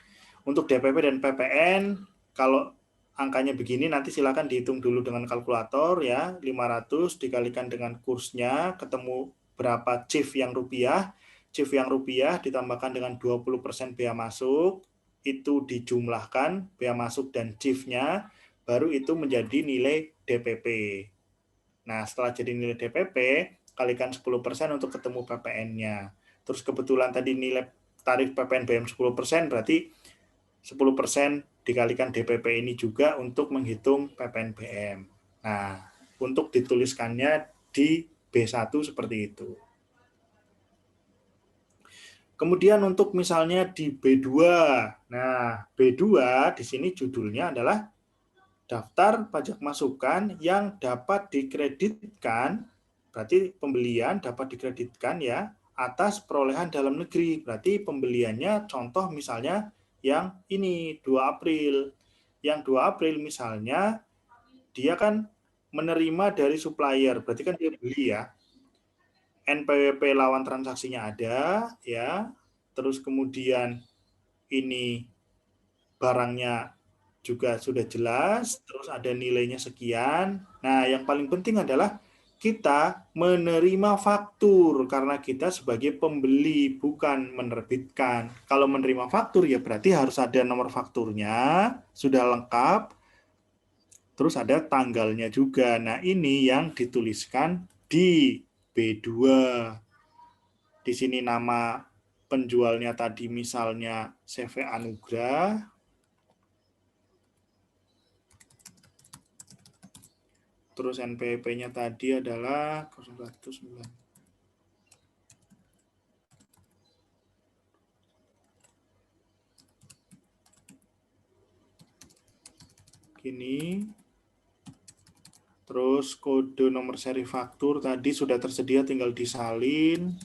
Untuk DPP dan PPN kalau angkanya begini nanti silakan dihitung dulu dengan kalkulator ya, 500 dikalikan dengan kursnya, ketemu berapa CIF yang rupiah. CIF yang rupiah ditambahkan dengan 20% bea masuk, itu dijumlahkan bea masuk dan CIF-nya, baru itu menjadi nilai DPP. Nah, setelah jadi nilai DPP, kalikan 10% untuk ketemu PPN-nya. Terus kebetulan tadi nilai tarif PPNBM 10%, berarti 10% dikalikan DPP ini juga untuk menghitung PPNBM. Nah, untuk dituliskannya di B1 seperti itu. Kemudian untuk misalnya di B2. Nah, B2 di sini judulnya adalah daftar pajak masukan yang dapat dikreditkan, berarti pembelian dapat dikreditkan ya, atas perolehan dalam negeri. Berarti pembeliannya contoh misalnya yang ini 2 April. Yang 2 April misalnya dia kan menerima dari supplier, berarti kan dia beli ya. NPWP lawan transaksinya ada ya. Terus kemudian ini barangnya juga sudah jelas, terus ada nilainya sekian. Nah, yang paling penting adalah kita menerima faktur karena kita sebagai pembeli bukan menerbitkan. Kalau menerima faktur ya berarti harus ada nomor fakturnya, sudah lengkap, terus ada tanggalnya juga. Nah, ini yang dituliskan di B2. Di sini nama penjualnya tadi misalnya CV Anugrah. Terus NPWP-nya tadi adalah 0109. Gini. Terus kode nomor seri faktur tadi sudah tersedia, tinggal disalin.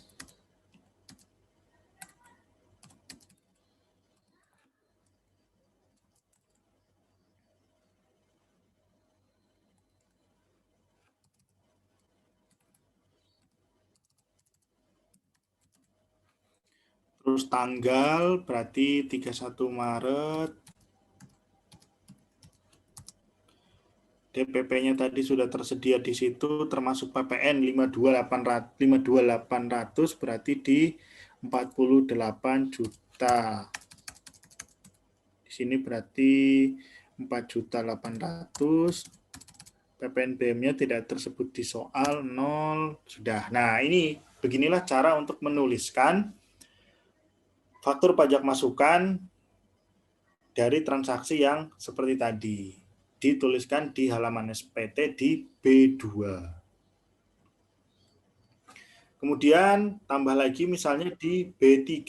Terus tanggal berarti 31 Maret. DPP-nya tadi sudah tersedia di situ, termasuk PPN 52.800 berarti di 48 juta. Di sini berarti 4.800.000. PPNBM-nya tidak tersebut di soal 0 sudah. Nah, ini beginilah cara untuk menuliskan faktur pajak masukan dari transaksi yang seperti tadi. Dituliskan di halaman SPT di B2. Kemudian tambah lagi misalnya di B3.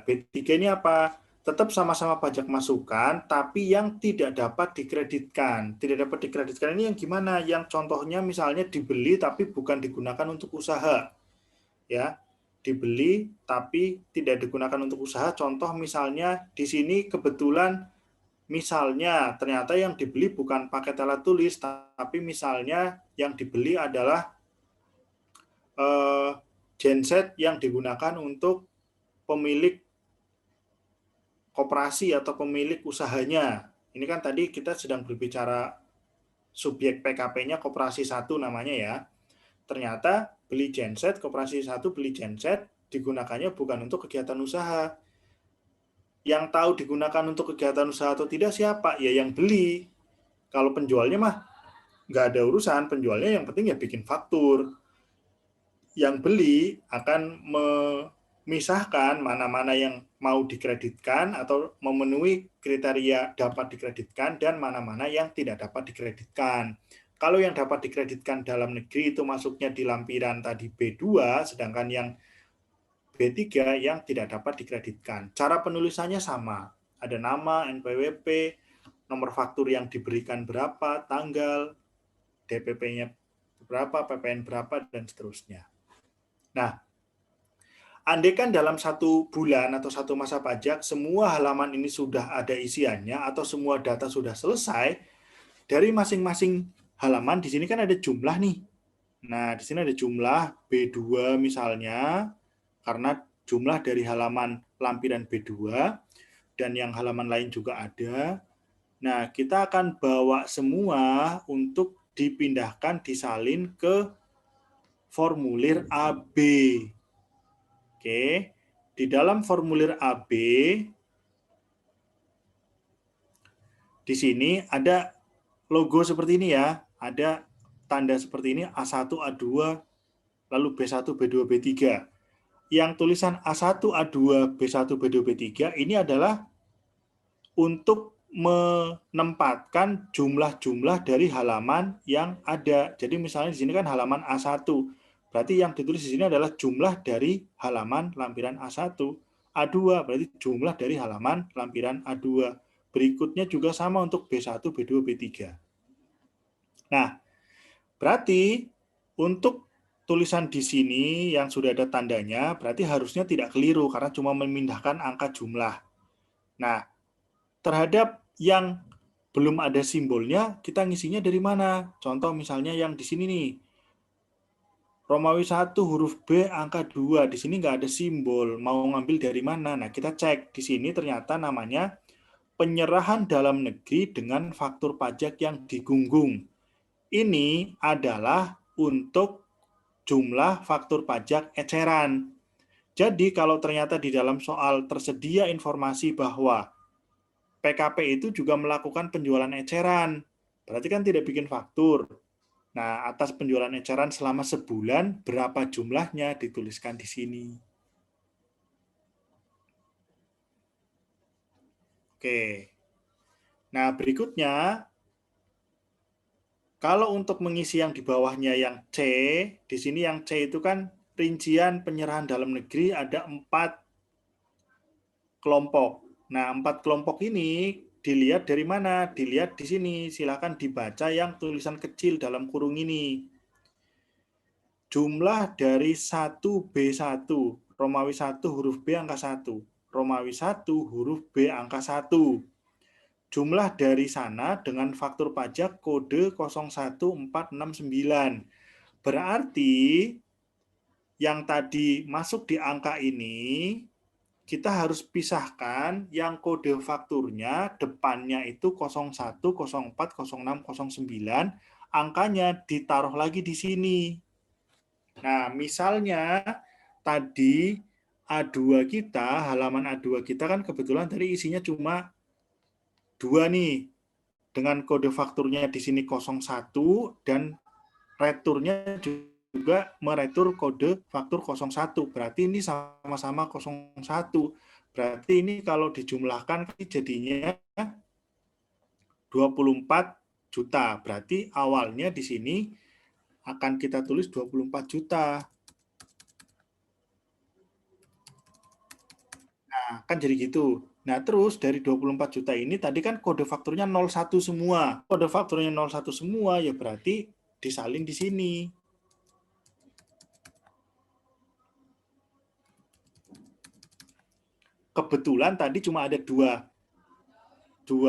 B3 ini apa? Tetap sama-sama pajak masukan, tapi yang tidak dapat dikreditkan. Tidak dapat dikreditkan ini yang gimana? Yang contohnya misalnya dibeli tapi bukan digunakan untuk usaha. Ya, dibeli tapi tidak digunakan untuk usaha. Contoh misalnya di sini kebetulan misalnya ternyata yang dibeli bukan paket alat tulis, tapi misalnya yang dibeli adalah genset yang digunakan untuk pemilik koperasi atau pemilik usahanya. Ini kan tadi kita sedang berbicara subjek PKP-nya koperasi 1 namanya ya. Ternyata beli genset, koperasi 1 beli genset, digunakannya bukan untuk kegiatan usaha. Yang tahu digunakan untuk kegiatan usaha atau tidak siapa? Ya yang beli. Kalau penjualnya mah nggak ada urusan, penjualnya yang penting ya bikin faktur. Yang beli akan memisahkan mana-mana yang mau dikreditkan atau memenuhi kriteria dapat dikreditkan dan mana-mana yang tidak dapat dikreditkan. Kalau yang dapat dikreditkan dalam negeri itu masuknya di lampiran tadi B2, sedangkan yang B3 yang tidak dapat dikreditkan. Cara penulisannya sama. Ada nama, NPWP, nomor faktur yang diberikan berapa, tanggal, DPP-nya berapa, PPN berapa, dan seterusnya. Nah, andai kan dalam 1 bulan atau 1 masa pajak, semua halaman ini sudah ada isiannya atau semua data sudah selesai, dari masing-masing halaman, di sini kan ada jumlah nih. Nah, di sini ada jumlah B2 misalnya, karena jumlah dari halaman lampiran B2, dan yang halaman lain juga ada. Nah, kita akan bawa semua untuk dipindahkan, disalin ke formulir AB. Oke, di dalam formulir AB, di sini ada logo seperti ini ya, ada tanda seperti ini A1, A2, lalu B1, B2, B3. Yang tulisan A1, A2, B1, B2, B3 ini adalah untuk menempatkan jumlah-jumlah dari halaman yang ada. Jadi misalnya di sini kan halaman A1. Berarti yang ditulis di sini adalah jumlah dari halaman lampiran A1. A2 berarti jumlah dari halaman lampiran A2. Berikutnya juga sama untuk B1, B2, B3. Nah, berarti untuk tulisan di sini yang sudah ada tandanya, berarti harusnya tidak keliru karena cuma memindahkan angka jumlah. Nah, terhadap yang belum ada simbolnya, kita ngisinya dari mana? Contoh misalnya yang di sini nih. Romawi 1 huruf B angka 2. Di sini nggak ada simbol. Mau ngambil dari mana? Nah, kita cek. Di sini ternyata namanya penyerahan dalam negeri dengan faktur pajak yang digunggung. Ini adalah untuk jumlah faktur pajak eceran. Jadi kalau ternyata di dalam soal tersedia informasi bahwa PKP itu juga melakukan penjualan eceran, berarti kan tidak bikin faktur. Nah, atas penjualan eceran selama sebulan, berapa jumlahnya dituliskan di sini. Oke. Nah, berikutnya, kalau untuk mengisi yang di bawahnya yang C, di sini yang C itu kan rincian penyerahan dalam negeri ada 4 kelompok. Nah, 4 kelompok ini dilihat dari mana? Dilihat di sini. Silakan dibaca yang tulisan kecil dalam kurung ini. Jumlah dari 1B1, Romawi 1 huruf B angka 1, Romawi 1 huruf B angka 1. Jumlah dari sana dengan faktur pajak kode 01469. Berarti yang tadi masuk di angka ini, kita harus pisahkan yang kode fakturnya depannya itu 01, 04, 06, 09, angkanya ditaruh lagi di sini. Nah, misalnya tadi A2 kita, halaman A2 kita kan kebetulan tadi isinya cuma 2 nih. Dengan kode fakturnya di sini 01 dan returnya juga meretur kode faktur 01. Berarti ini sama-sama 01. Berarti ini kalau dijumlahkan jadinya 24 juta. Berarti awalnya di sini akan kita tulis 24 juta. Nah, kan jadi gitu. Nah, terus dari 24 juta ini tadi kan kode fakturnya 01 semua. Kode fakturnya 01 semua, ya berarti disalin di sini. Kebetulan tadi cuma ada dua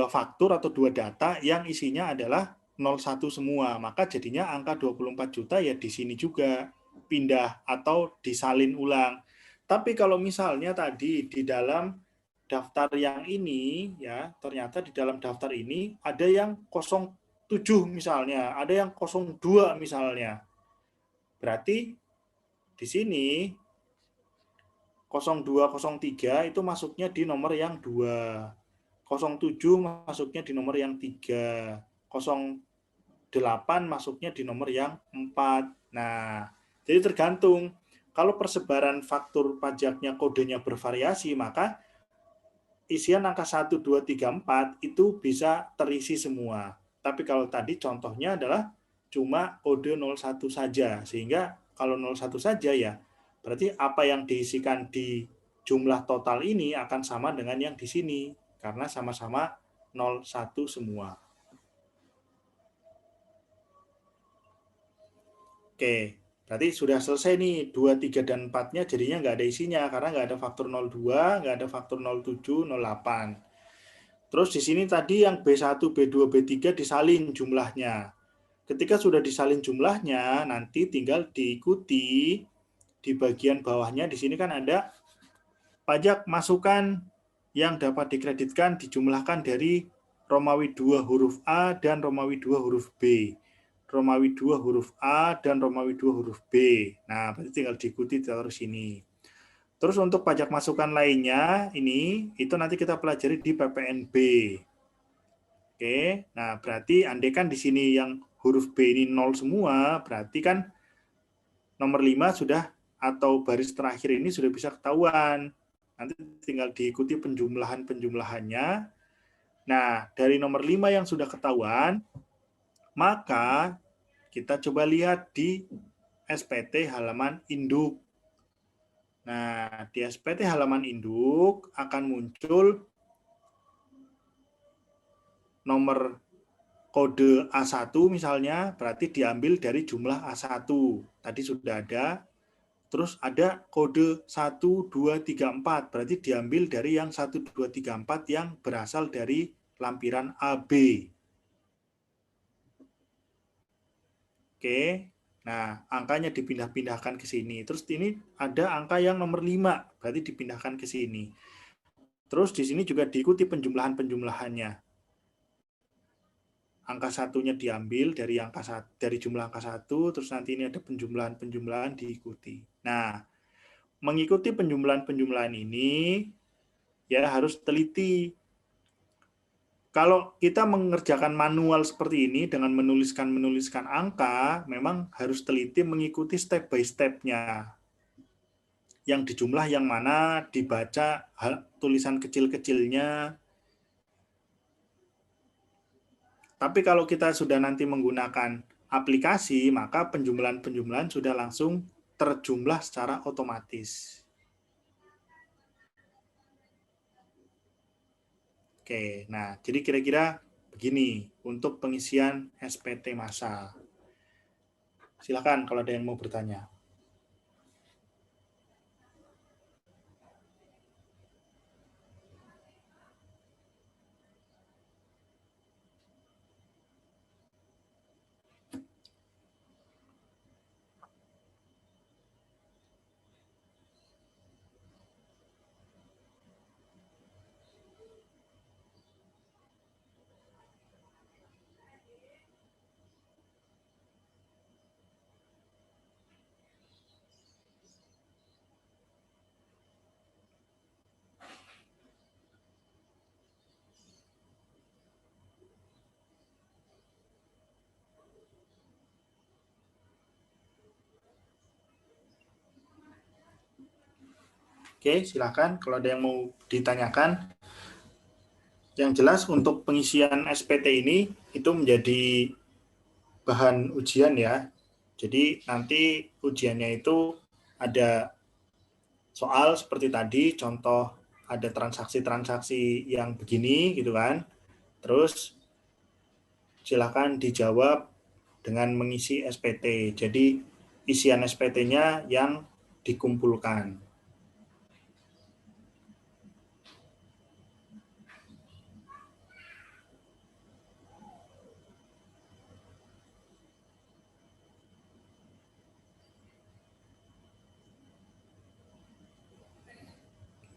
faktur atau 2 data yang isinya adalah 01 semua. Maka jadinya angka 24 juta ya di sini juga pindah atau disalin ulang. Tapi kalau misalnya tadi di dalam daftar yang ini, ya ternyata di dalam daftar ini ada yang 07 misalnya, ada yang 02 misalnya. Berarti di sini 0203 itu masuknya di nomor yang 2. 07 masuknya di nomor yang 3. 08 masuknya di nomor yang 4. Nah, jadi tergantung. Kalau persebaran faktur pajaknya kodenya bervariasi, maka isian angka 1, 2, 3, 4 itu bisa terisi semua. Tapi kalau tadi contohnya adalah cuma kode 01 saja. Sehingga kalau 01 saja ya, berarti apa yang diisikan di jumlah total ini akan sama dengan yang di sini. karena sama-sama 01 semua. Oke, berarti sudah selesai nih 2, 3, dan 4-nya jadinya nggak ada isinya karena nggak ada faktor 02, nggak ada faktor 07, 08. Terus di sini tadi yang B1, B2, B3 disalin jumlahnya. Ketika sudah disalin jumlahnya, nanti tinggal diikuti di bagian bawahnya. Di sini kan ada pajak masukan yang dapat dikreditkan dijumlahkan dari Romawi 2 huruf A dan Romawi 2 huruf B. Romawi 2 huruf A dan Romawi 2 huruf B. Nah, berarti tinggal diikuti terus ini. Terus untuk pajak masukan lainnya, itu nanti kita pelajari di PPNB. Oke, nah berarti andaikan di sini yang huruf B ini 0 semua, berarti kan nomor 5 sudah, atau baris terakhir ini sudah bisa ketahuan. Nanti tinggal diikuti penjumlahan-penjumlahannya. Nah, dari nomor 5 yang sudah ketahuan, maka kita coba lihat di SPT halaman induk. Nah, di SPT halaman induk akan muncul nomor kode A1 misalnya, berarti diambil dari jumlah A1. Tadi sudah ada. Terus ada kode 1, 2, 3, 4, berarti diambil dari yang 1, 2, 3, 4 yang berasal dari lampiran AB. Oke, nah angkanya dipindah-pindahkan ke sini. Terus ini ada angka yang nomor 5, berarti dipindahkan ke sini. Terus di sini juga diikuti penjumlahan-penjumlahannya. Angka satunya diambil dari jumlah angka 1, terus nanti ini ada penjumlahan-penjumlahan diikuti. Nah, mengikuti penjumlahan-penjumlahan ini ya harus teliti. Kalau kita mengerjakan manual seperti ini dengan menuliskan angka, memang harus teliti mengikuti step by step-nya. Yang dijumlah yang mana, dibaca tulisan kecil-kecilnya. Tapi kalau kita sudah nanti menggunakan aplikasi, maka penjumlahan-penjumlahan sudah langsung terjumlah secara otomatis. Oke, nah jadi kira-kira begini untuk pengisian SPT massal. Silakan kalau ada yang mau bertanya. Oke, silakan kalau ada yang mau ditanyakan. Yang jelas untuk pengisian SPT ini itu menjadi bahan ujian ya. Jadi nanti ujiannya itu ada soal seperti tadi, contoh ada transaksi-transaksi yang begini gitu kan. Terus silakan dijawab dengan mengisi SPT. Jadi isian SPT-nya yang dikumpulkan.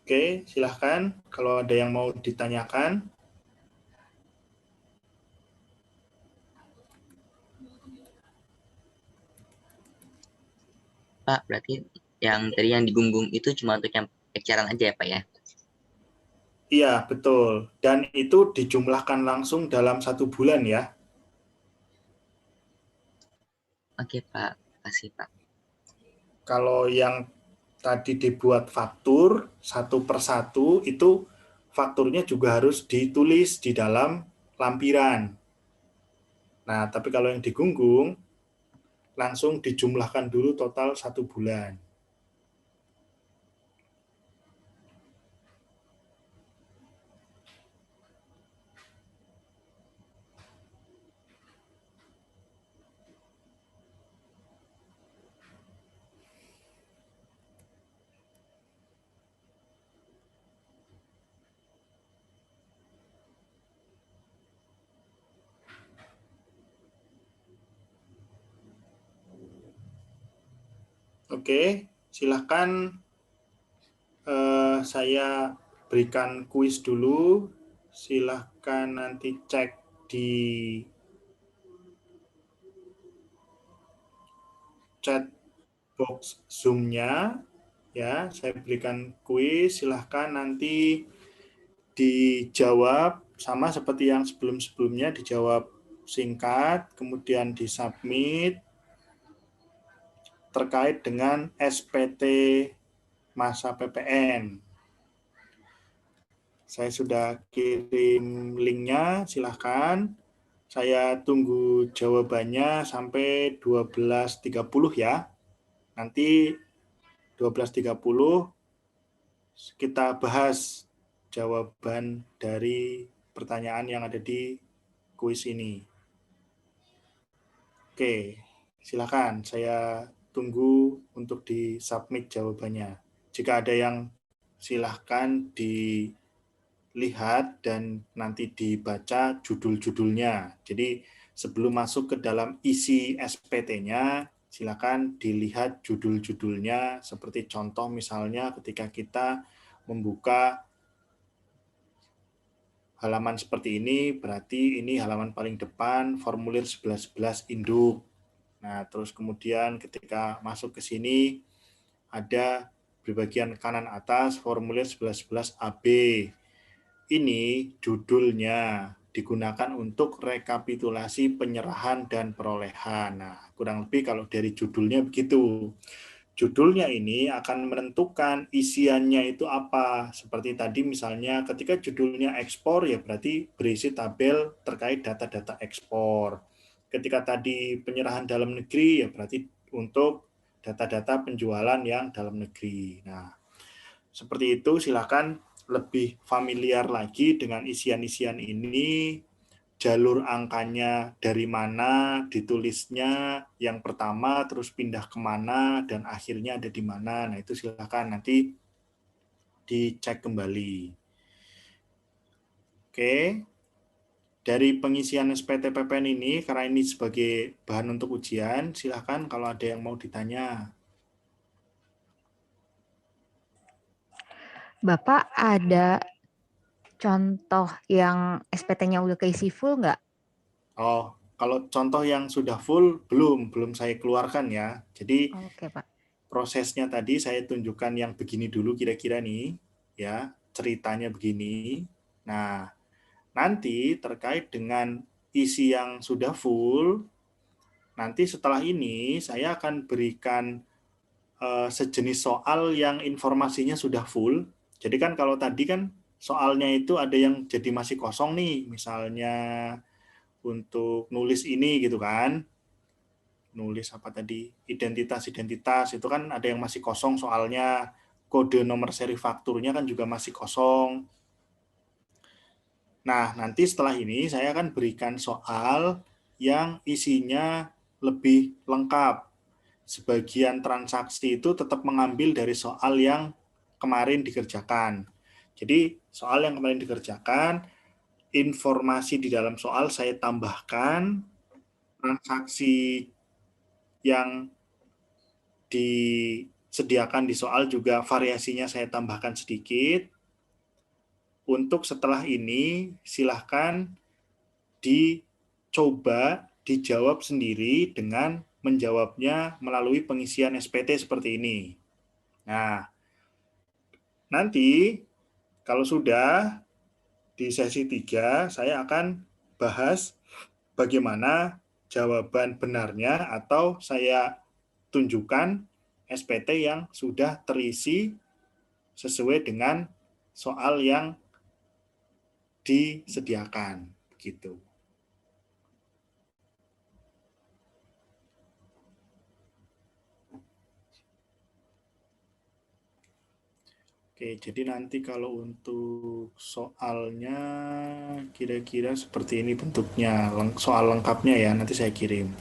Oke, silahkan kalau ada yang mau ditanyakan. Pak, berarti yang tadi yang digunggung itu cuma untuk yang eceran aja ya Pak ya? Iya, betul. Dan itu dijumlahkan langsung dalam 1 bulan ya. Oke Pak, kasih Pak. Kalau yang tadi dibuat faktur 1 per 1, itu fakturnya juga harus ditulis di dalam lampiran. Nah, tapi kalau yang digunggung, langsung dijumlahkan dulu total 1 bulan. Oke, silahkan saya berikan kuis dulu. Silahkan nanti cek di chat box Zoom-nya. Ya, saya berikan kuis. Silahkan nanti dijawab sama seperti yang sebelum-sebelumnya, dijawab singkat, kemudian disubmit terkait dengan SPT masa PPN. Saya sudah kirim linknya, silahkan. Saya tunggu jawabannya sampai 12.30 ya. Nanti 12.30 kita bahas jawaban dari pertanyaan yang ada di kuis ini. Oke, silakan. Saya tunggu untuk di-submit jawabannya. Jika ada yang silahkan dilihat dan nanti dibaca judul-judulnya. Jadi sebelum masuk ke dalam isi SPT-nya, silakan dilihat judul-judulnya. Seperti contoh misalnya ketika kita membuka halaman seperti ini, berarti ini halaman paling depan, formulir 1111 induk. Nah, terus kemudian ketika masuk ke sini, ada di bagian kanan atas, formulir 1111 AB. Ini judulnya digunakan untuk rekapitulasi penyerahan dan perolehan. Nah, kurang lebih kalau dari judulnya begitu. Judulnya ini akan menentukan isiannya itu apa. Seperti tadi misalnya ketika judulnya ekspor ya berarti berisi tabel terkait data-data ekspor. Ketika tadi penyerahan dalam negeri ya berarti untuk data-data penjualan yang dalam negeri. Nah, seperti itu silakan lebih familiar lagi dengan isian-isian ini. Jalur angkanya dari mana, ditulisnya yang pertama, terus pindah kemana, dan akhirnya ada di mana. Nah, itu silakan nanti dicek kembali. Oke, dari pengisian SPT PPN ini, karena ini sebagai bahan untuk ujian, silakan kalau ada yang mau ditanya. Bapak ada contoh yang SPT-nya udah keisi full nggak? Oh, kalau contoh yang sudah full, belum saya keluarkan ya. Jadi, Oke, Pak. prosesnya tadi saya tunjukkan yang begini dulu kira-kira nih, ya, ceritanya begini. Nah, nanti terkait dengan isi yang sudah full, nanti setelah ini saya akan berikan sejenis soal yang informasinya sudah full. Jadi kan kalau tadi kan soalnya itu ada yang jadi masih kosong nih, misalnya untuk nulis ini gitu kan. Nulis apa tadi, identitas itu kan ada yang masih kosong soalnya, kode nomor seri fakturnya kan juga masih kosong. Nah, nanti setelah ini saya akan berikan soal yang isinya lebih lengkap. Sebagian transaksi itu tetap mengambil dari soal yang kemarin dikerjakan. Jadi, soal yang kemarin dikerjakan, informasi di dalam soal saya tambahkan, transaksi yang disediakan di soal juga variasinya saya tambahkan sedikit. Untuk setelah ini, silahkan dicoba dijawab sendiri dengan menjawabnya melalui pengisian SPT seperti ini. Nah, nanti kalau sudah di sesi 3, saya akan bahas bagaimana jawaban benarnya atau saya tunjukkan SPT yang sudah terisi sesuai dengan soal yang disediakan gitu. Oke, jadi nanti kalau untuk soalnya kira-kira seperti ini bentuknya, soal lengkapnya ya, nanti saya kirim.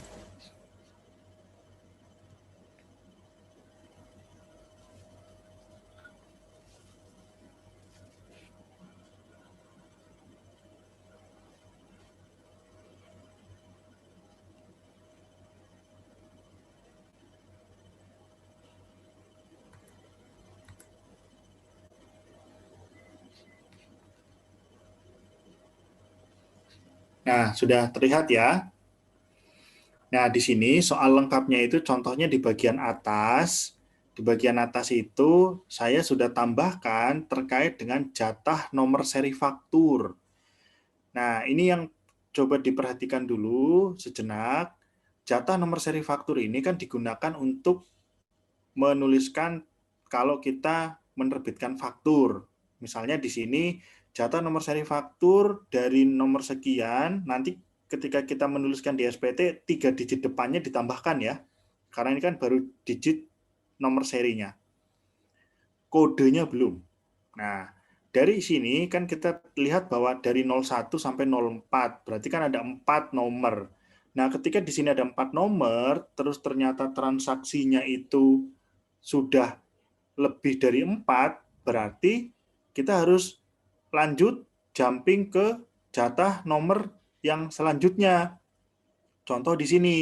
Nah, sudah terlihat ya. Nah, di sini soal lengkapnya itu contohnya di bagian atas. Di bagian atas itu saya sudah tambahkan terkait dengan jatah nomor seri faktur. Nah, ini yang coba diperhatikan dulu sejenak. Jatah nomor seri faktur ini kan digunakan untuk menuliskan kalau kita menerbitkan faktur. Misalnya di sini jatah nomor seri faktur dari nomor sekian, nanti ketika kita menuliskan di SPT, 3 digit depannya ditambahkan ya. Karena ini kan baru digit nomor serinya. Kodenya belum. Nah, dari sini kan kita lihat bahwa dari 01 sampai 04, berarti kan ada 4 nomor. Nah, ketika di sini ada 4 nomor, terus ternyata transaksinya itu sudah lebih dari 4, berarti kita harus lanjut jumping ke jatah nomor yang selanjutnya. Contoh di sini.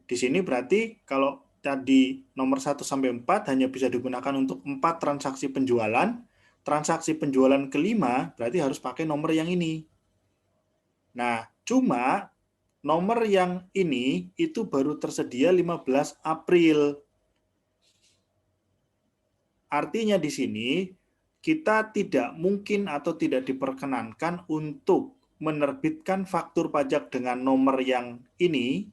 Di sini berarti kalau tadi nomor 1 sampai 4 hanya bisa digunakan untuk 4 transaksi penjualan, transaksi penjualan kelima berarti harus pakai nomor yang ini. Nah, cuma nomor yang ini itu baru tersedia 15 April. Artinya di sini kita tidak mungkin atau tidak diperkenankan untuk menerbitkan faktur pajak dengan nomor yang ini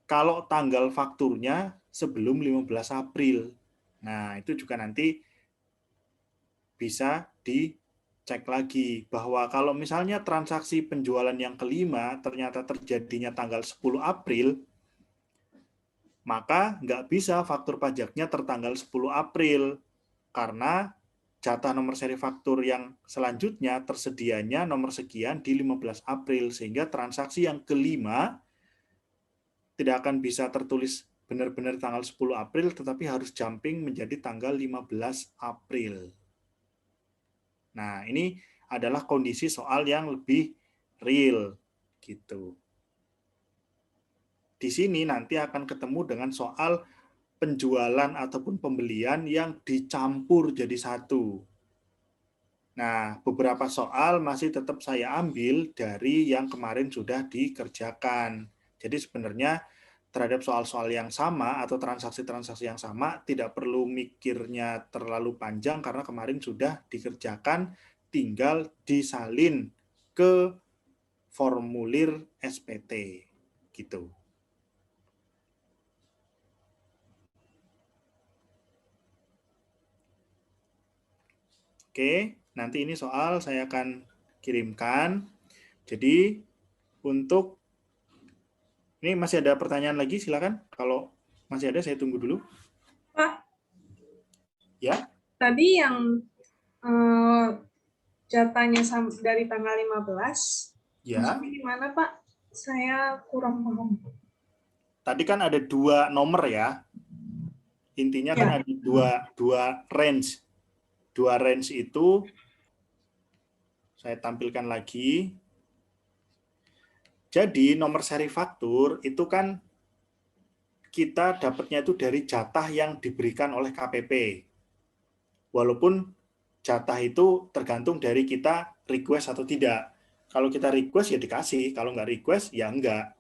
kalau tanggal fakturnya sebelum 15 April. Nah, itu juga nanti bisa dicek lagi bahwa kalau misalnya transaksi penjualan yang kelima ternyata terjadinya tanggal 10 April, maka nggak bisa faktur pajaknya tertanggal 10 April karena jatah nomor seri faktur yang selanjutnya tersedianya nomor sekian di 15 April sehingga transaksi yang kelima tidak akan bisa tertulis benar-benar tanggal 10 April tetapi harus jumping menjadi tanggal 15 April. Nah, ini adalah kondisi soal yang lebih real gitu. Di sini nanti akan ketemu dengan soal penjualan ataupun pembelian yang dicampur jadi satu. Nah, beberapa soal masih tetap saya ambil dari yang kemarin sudah dikerjakan. Jadi sebenarnya terhadap soal-soal yang sama atau transaksi-transaksi yang sama tidak perlu mikirnya terlalu panjang karena kemarin sudah dikerjakan, tinggal disalin ke formulir SPT gitu. Oke, nanti ini soal saya akan kirimkan. Jadi untuk ini masih ada pertanyaan lagi, silakan. Kalau masih ada, saya tunggu dulu. Pak, Ya, tadi yang jatahnya dari tanggal 15, ya. maksudnya gimana Pak? Saya kurang paham. Tadi kan ada 2 nomor ya. Intinya kan ada dua range. 2 range itu saya tampilkan lagi. Jadi nomor seri faktur itu kan kita dapatnya itu dari jatah yang diberikan oleh KPP. Walaupun jatah itu tergantung dari kita request atau tidak. Kalau kita request ya dikasih, kalau nggak request ya enggak.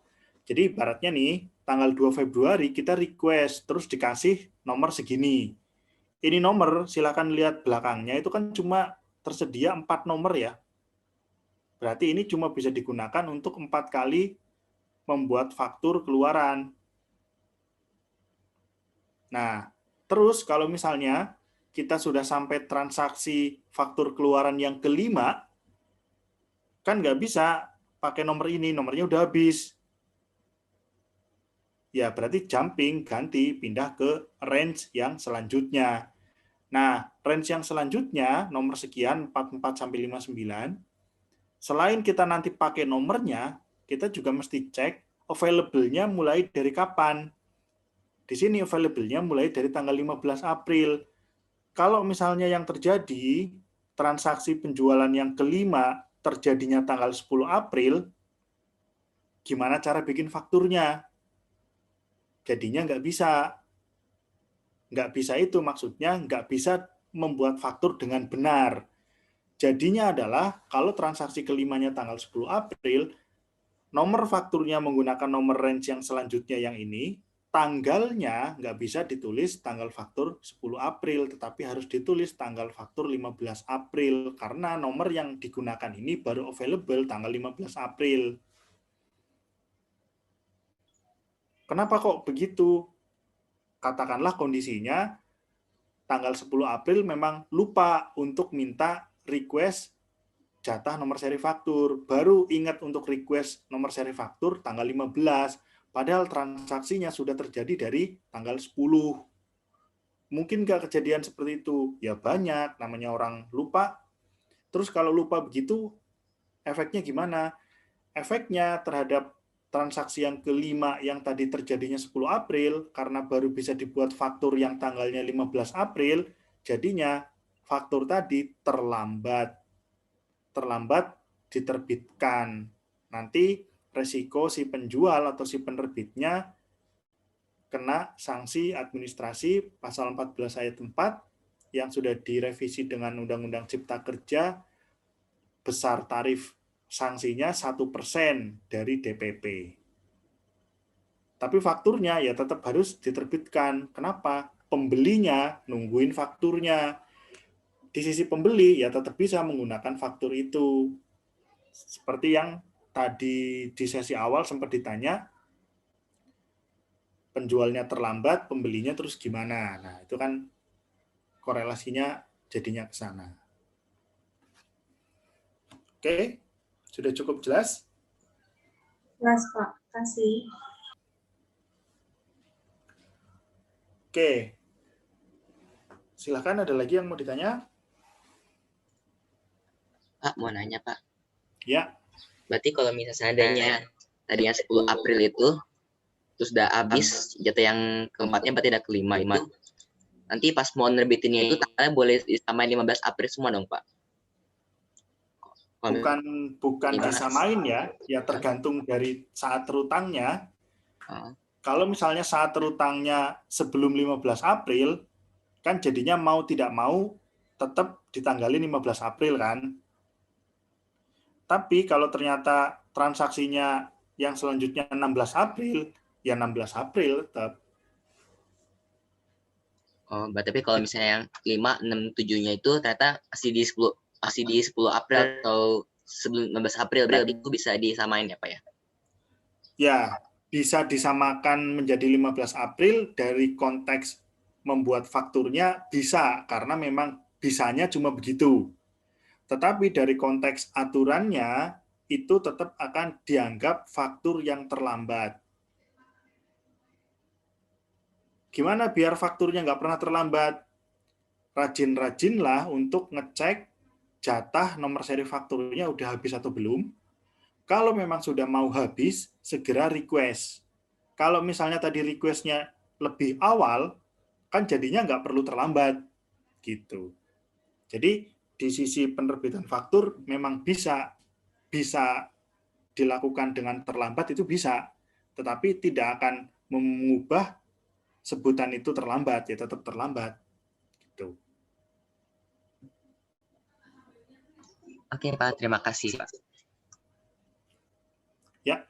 Jadi ibaratnya nih, tanggal 2 Februari kita request, terus dikasih nomor segini. Ini nomor, silakan lihat belakangnya, itu kan cuma tersedia 4 nomor ya. Berarti ini cuma bisa digunakan untuk 4 kali membuat faktur keluaran. Nah, terus kalau misalnya kita sudah sampai transaksi faktur keluaran yang kelima, kan nggak bisa pakai nomor ini, nomornya udah habis. Ya, berarti jumping, ganti, pindah ke range yang selanjutnya. Nah, range yang selanjutnya, nomor sekian, 44-59, selain kita nanti pakai nomornya, kita juga mesti cek available-nya mulai dari kapan. Di sini available-nya mulai dari tanggal 15 April. Kalau misalnya yang terjadi, transaksi penjualan yang kelima terjadinya tanggal 10 April, gimana cara bikin fakturnya? Jadinya nggak bisa. Nggak bisa itu maksudnya nggak bisa membuat faktur dengan benar. Jadinya adalah kalau transaksi kelimanya tanggal 10 April, nomor fakturnya menggunakan nomor range yang selanjutnya yang ini, tanggalnya nggak bisa ditulis tanggal faktur 10 April, tetapi harus ditulis tanggal faktur 15 April, karena nomor yang digunakan ini baru available tanggal 15 April. Kenapa kok begitu? Katakanlah kondisinya tanggal 10 April memang lupa untuk minta request jatah nomor seri faktur, baru ingat untuk request nomor seri faktur tanggal 15, padahal transaksinya sudah terjadi dari tanggal 10. Mungkin nggak kejadian seperti itu? Ya banyak, namanya orang lupa. Terus kalau lupa begitu, efeknya gimana? Efeknya terhadap transaksi yang kelima yang tadi terjadinya 10 April, karena baru bisa dibuat faktur yang tanggalnya 15 April, jadinya faktur tadi terlambat diterbitkan. Nanti resiko si penjual atau si penerbitnya kena sanksi administrasi pasal 14 ayat 4 yang sudah direvisi dengan Undang-Undang Cipta Kerja, besar tarif sanksinya 1% dari DPP. Tapi fakturnya ya tetap harus diterbitkan. Kenapa? Pembelinya nungguin fakturnya. Di sisi pembeli ya tetap bisa menggunakan faktur itu. Seperti yang tadi di sesi awal sempat ditanya, penjualnya terlambat, pembelinya terus gimana? Nah, itu kan korelasinya jadinya ke sana. Oke, sudah cukup jelas? Jelas, Pak. Kasih. Oke. Silakan, ada lagi yang mau ditanya? Pak, mau nanya, Pak. Ya. Berarti kalau misalnya seandainya tadinya 10 April itu, terus udah habis, jatuh yang keempatnya berarti ada kelima. Nanti pas mau nerbitinnya itu tanggalnya boleh disamain 15 April semua dong, Pak? Bukan disamain ya, ya tergantung dari saat terutangnya. Kalau misalnya saat terutangnya sebelum 15 April, kan jadinya mau tidak mau tetap ditanggali 15 April kan. Tapi kalau ternyata transaksinya yang selanjutnya 16 April, ya 16 April tetap. Oh, tapi kalau misalnya yang 5, 6, 7-nya itu ternyata masih di 10 April atau sebelum 15 April, berarti itu bisa disamain ya, Pak ya? Ya, bisa disamakan menjadi 15 April dari konteks membuat fakturnya bisa, karena memang bisanya cuma begitu. Tetapi dari konteks aturannya, itu tetap akan dianggap faktur yang terlambat. Gimana biar fakturnya nggak pernah terlambat? Rajin-rajinlah untuk ngecek jatah nomor seri fakturnya udah habis atau belum. Kalau memang sudah mau habis, segera request. Kalau misalnya tadi requestnya lebih awal, kan jadinya nggak perlu terlambat. Gitu. Jadi di sisi penerbitan faktur memang bisa dilakukan dengan terlambat, itu bisa, tetapi tidak akan mengubah sebutan itu terlambat, ya tetap terlambat. Gitu. Oke, Pak, terima kasih, Pak. Ya.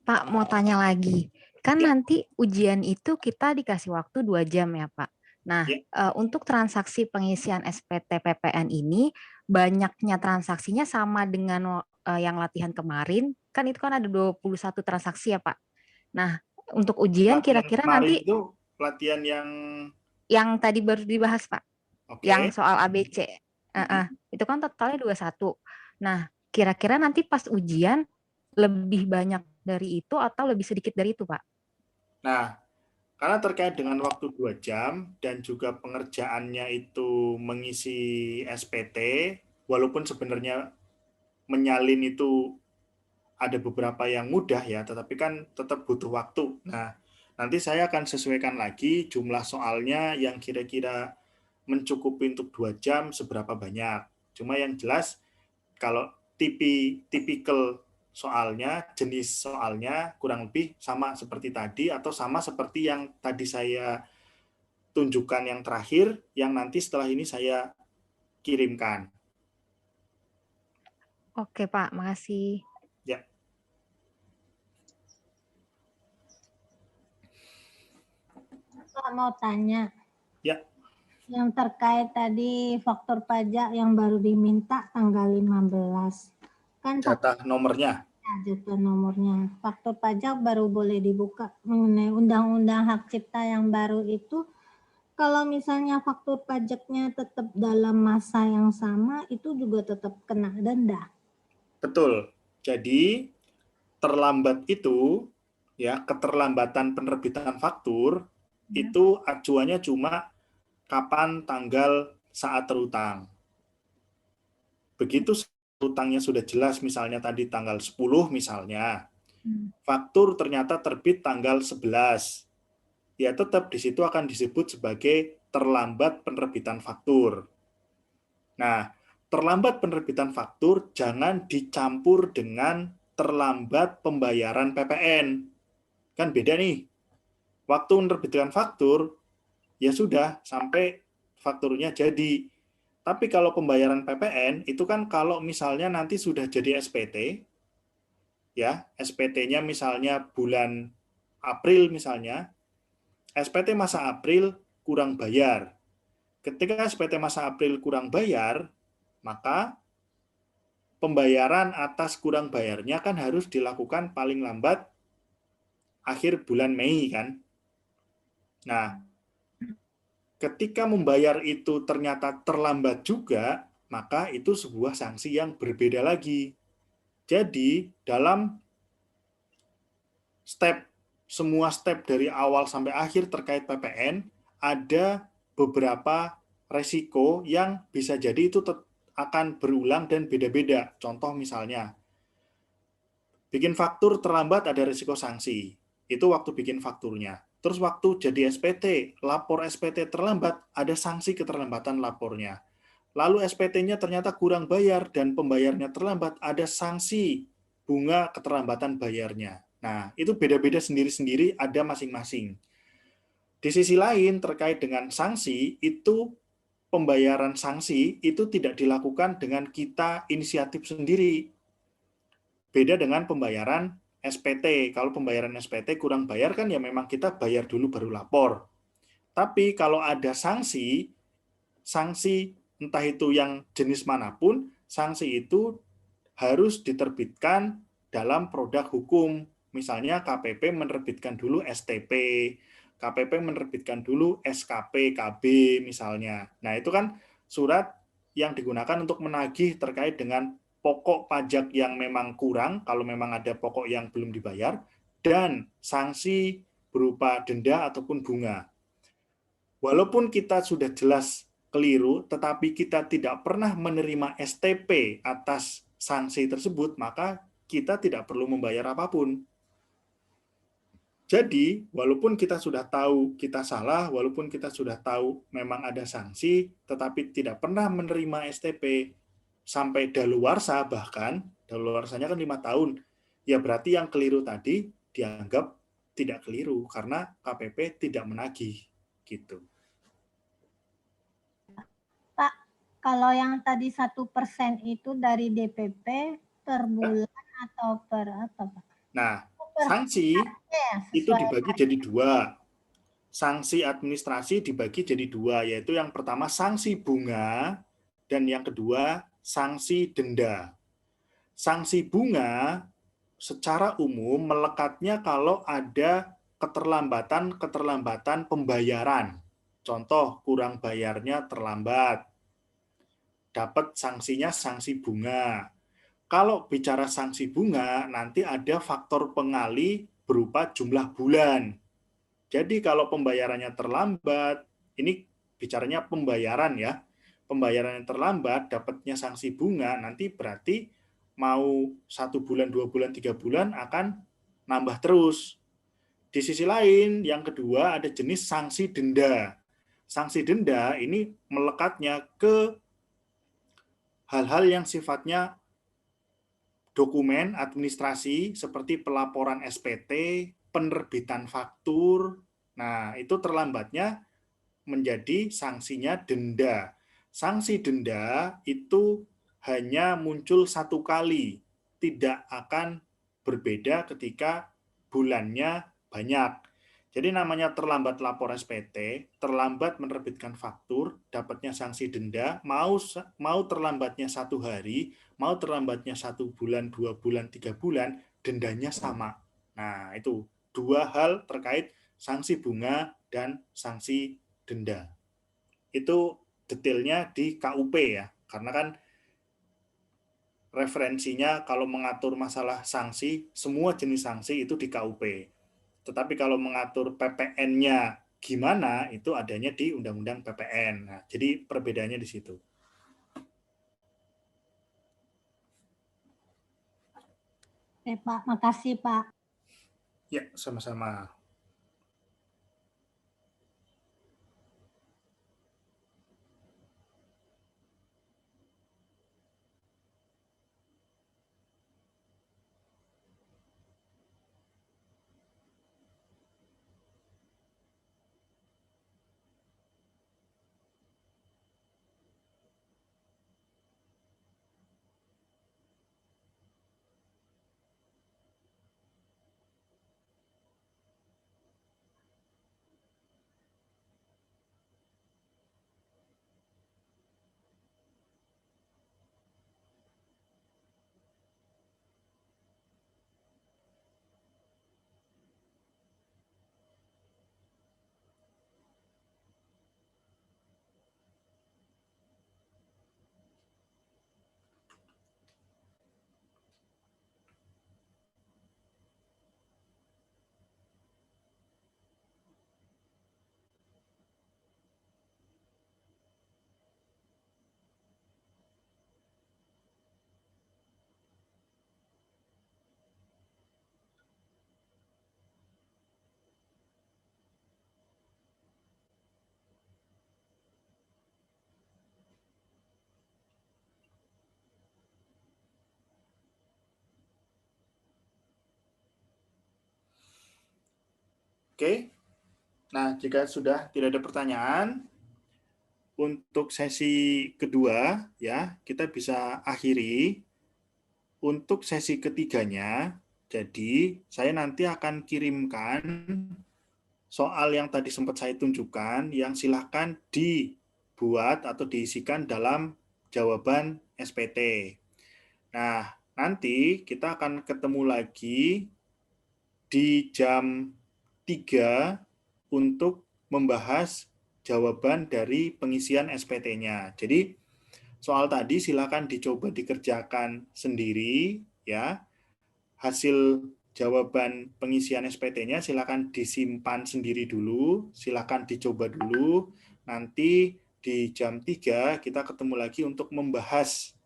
Pak, mau tanya lagi. Kan nanti ujian itu kita dikasih waktu 2 jam ya, Pak. Nah, untuk transaksi pengisian SPT PPN ini, banyaknya transaksinya sama dengan yang latihan kemarin, kan itu kan ada 21 transaksi ya, Pak. Nah, untuk ujian kira-kira nanti itu latihan yang tadi baru dibahas, Pak. Okay. Yang soal ABC. Itu kan totalnya 21. Nah, kira-kira nanti pas ujian lebih banyak dari itu atau lebih sedikit dari itu, Pak? Nah, karena terkait dengan waktu 2 jam dan juga pengerjaannya itu mengisi SPT, walaupun sebenarnya menyalin itu ada beberapa yang mudah ya, tetapi kan tetap butuh waktu. Nah, nanti saya akan sesuaikan lagi jumlah soalnya yang kira-kira mencukupi untuk 2 jam seberapa banyak. Cuma yang jelas, kalau tipikal soalnya, jenis soalnya kurang lebih sama seperti tadi, atau sama seperti yang tadi saya tunjukkan yang terakhir yang nanti setelah ini saya kirimkan. Oke, Pak. Makasih. Ya. Pak mau tanya. Ya. Yang terkait tadi faktur pajak yang baru diminta tanggal 15. Kan Data nomornya. Data nomornya. Faktur pajak baru boleh dibuka mengenai undang-undang hak cipta yang baru itu. Kalau misalnya faktur pajaknya tetap dalam masa yang sama, itu juga tetap kena denda. Betul. Jadi terlambat itu, ya, keterlambatan penerbitan faktur itu acuannya cuma kapan tanggal saat terutang. Begitu utangnya sudah jelas, misalnya tadi tanggal 10 misalnya, faktur ternyata terbit tanggal 11. Ya tetap di situ akan disebut sebagai terlambat penerbitan faktur. Nah, terlambat penerbitan faktur jangan dicampur dengan terlambat pembayaran PPN. Kan beda nih. Waktu menerbitkan faktur, ya sudah sampai fakturnya jadi. Tapi kalau pembayaran PPN, itu kan kalau misalnya nanti sudah jadi SPT, ya SPT-nya misalnya bulan April misalnya, SPT masa April kurang bayar. Ketika SPT masa April kurang bayar, maka pembayaran atas kurang bayarnya kan harus dilakukan paling lambat akhir bulan Mei kan. Nah, ketika membayar itu ternyata terlambat juga, maka itu sebuah sanksi yang berbeda lagi. Jadi, dalam semua step dari awal sampai akhir terkait PPN, ada beberapa resiko yang bisa jadi itu akan berulang dan beda-beda. Contoh misalnya, bikin faktur terlambat ada resiko sanksi. Itu waktu bikin fakturnya. Terus waktu jadi SPT, lapor SPT terlambat, ada sanksi keterlambatan lapornya. Lalu SPT-nya ternyata kurang bayar dan pembayarnya terlambat, ada sanksi bunga keterlambatan bayarnya. Nah, itu beda-beda sendiri-sendiri, ada masing-masing. Di sisi lain, terkait dengan sanksi, itu pembayaran sanksi itu tidak dilakukan dengan kita inisiatif sendiri. Beda dengan pembayaran SPT. Kalau pembayaran SPT kurang bayar kan ya memang kita bayar dulu baru lapor. Tapi kalau ada sanksi entah itu yang jenis manapun, sanksi itu harus diterbitkan dalam produk hukum. Misalnya KPP menerbitkan dulu STP, KPP menerbitkan dulu SKP, KB misalnya. Nah, itu kan surat yang digunakan untuk menagih terkait dengan pokok pajak yang memang kurang, kalau memang ada pokok yang belum dibayar, dan sanksi berupa denda ataupun bunga. Walaupun kita sudah jelas keliru, tetapi kita tidak pernah menerima STP atas sanksi tersebut, maka kita tidak perlu membayar apapun. Jadi, walaupun kita sudah tahu kita salah, walaupun kita sudah tahu memang ada sanksi, tetapi tidak pernah menerima STP sampai daluarsa, bahkan daluarsanya kan 5 tahun, ya berarti yang keliru tadi dianggap tidak keliru karena KPP tidak menagih gitu. Pak, kalau yang tadi 1% itu dari DPP per bulan atau per apa, Pak? Nah, sanksi itu dibagi jadi 2. Sanksi administrasi dibagi jadi 2, yaitu yang pertama sanksi bunga dan yang kedua sanksi denda. Sanksi bunga secara umum melekatnya kalau ada keterlambatan pembayaran. Contoh, kurang bayarnya terlambat. Dapat sanksinya sanksi bunga. Kalau bicara sanksi bunga, nanti ada faktor pengali berupa jumlah bulan. Jadi kalau pembayarannya terlambat, ini bicaranya pembayaran ya, pembayarannya terlambat, dapatnya sanksi bunga, nanti berarti mau 1 bulan, 2 bulan, 3 bulan akan nambah terus. Di sisi lain, yang kedua ada jenis sanksi denda. Sanksi denda ini melekatnya ke hal-hal yang sifatnya dokumen administrasi seperti pelaporan SPT, penerbitan faktur. Nah, itu terlambatnya menjadi sanksinya denda. Sanksi denda itu hanya muncul satu kali, tidak akan berbeda ketika bulannya banyak. Jadi namanya terlambat lapor SPT, terlambat menerbitkan faktur, dapatnya sanksi denda, mau terlambatnya 1 hari, mau terlambatnya 1 bulan, 2 bulan, 3 bulan, dendanya sama. Nah, itu 2 hal terkait sanksi bunga dan sanksi denda. Itu detailnya di KUP ya, karena kan referensinya kalau mengatur masalah sanksi, semua jenis sanksi itu di KUP. Tetapi kalau mengatur PPN-nya gimana, itu adanya di Undang-Undang PPN. Nah, jadi perbedaannya di situ. Oke, Pak. Makasih, Pak. Ya, sama-sama. Oke. Nah, jika sudah tidak ada pertanyaan, untuk sesi kedua ya, kita bisa akhiri. Untuk sesi ketiganya, jadi saya nanti akan kirimkan soal yang tadi sempat saya tunjukkan, yang silakan dibuat atau diisikan dalam jawaban SPT. Nah, nanti kita akan ketemu lagi di jam 3 untuk membahas jawaban dari pengisian SPT-nya. Jadi, soal tadi silakan dicoba dikerjakan sendiri ya. Hasil jawaban pengisian SPT-nya silakan disimpan sendiri dulu, silakan dicoba dulu. Nanti di jam 3 kita ketemu lagi untuk membahas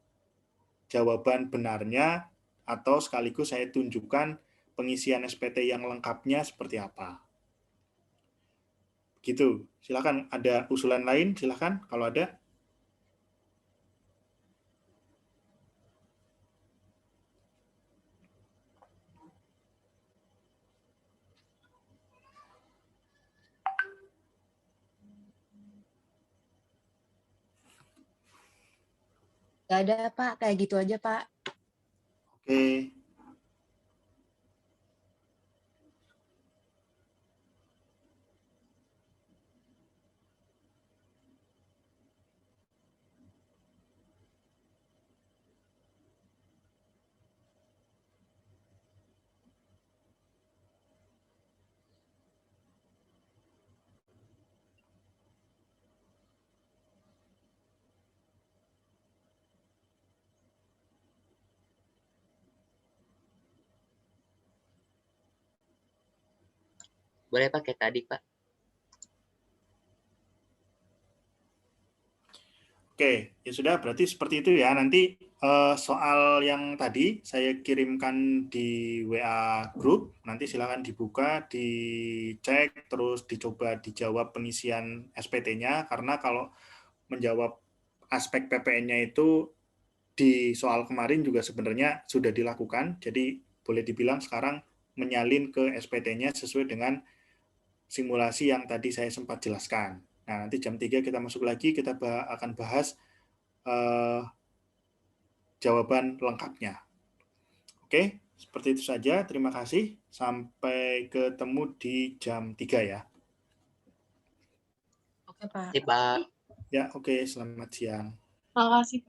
jawaban benarnya atau sekaligus saya tunjukkan pengisian SPT yang lengkapnya seperti apa. Gitu. Silakan, ada usulan lain silakan kalau ada. Nggak ada, Pak. Kayak gitu aja, Pak. Oke. Boleh pakai tadi, Pak. Oke, ya sudah, berarti seperti itu ya. Nanti soal yang tadi saya kirimkan di WA Group, nanti silakan dibuka, dicek, terus dicoba dijawab pengisian SPT-nya, karena kalau menjawab aspek PPN-nya itu di soal kemarin juga sebenarnya sudah dilakukan, jadi boleh dibilang sekarang menyalin ke SPT-nya sesuai dengan simulasi yang tadi saya sempat jelaskan. Nah, nanti jam 3 kita masuk lagi, kita akan bahas jawaban lengkapnya. Oke, seperti itu saja. Terima kasih. Sampai ketemu di jam 3 ya. Oke, Pak. Oke, Pak. Ya, oke. Selamat siang. Makasih.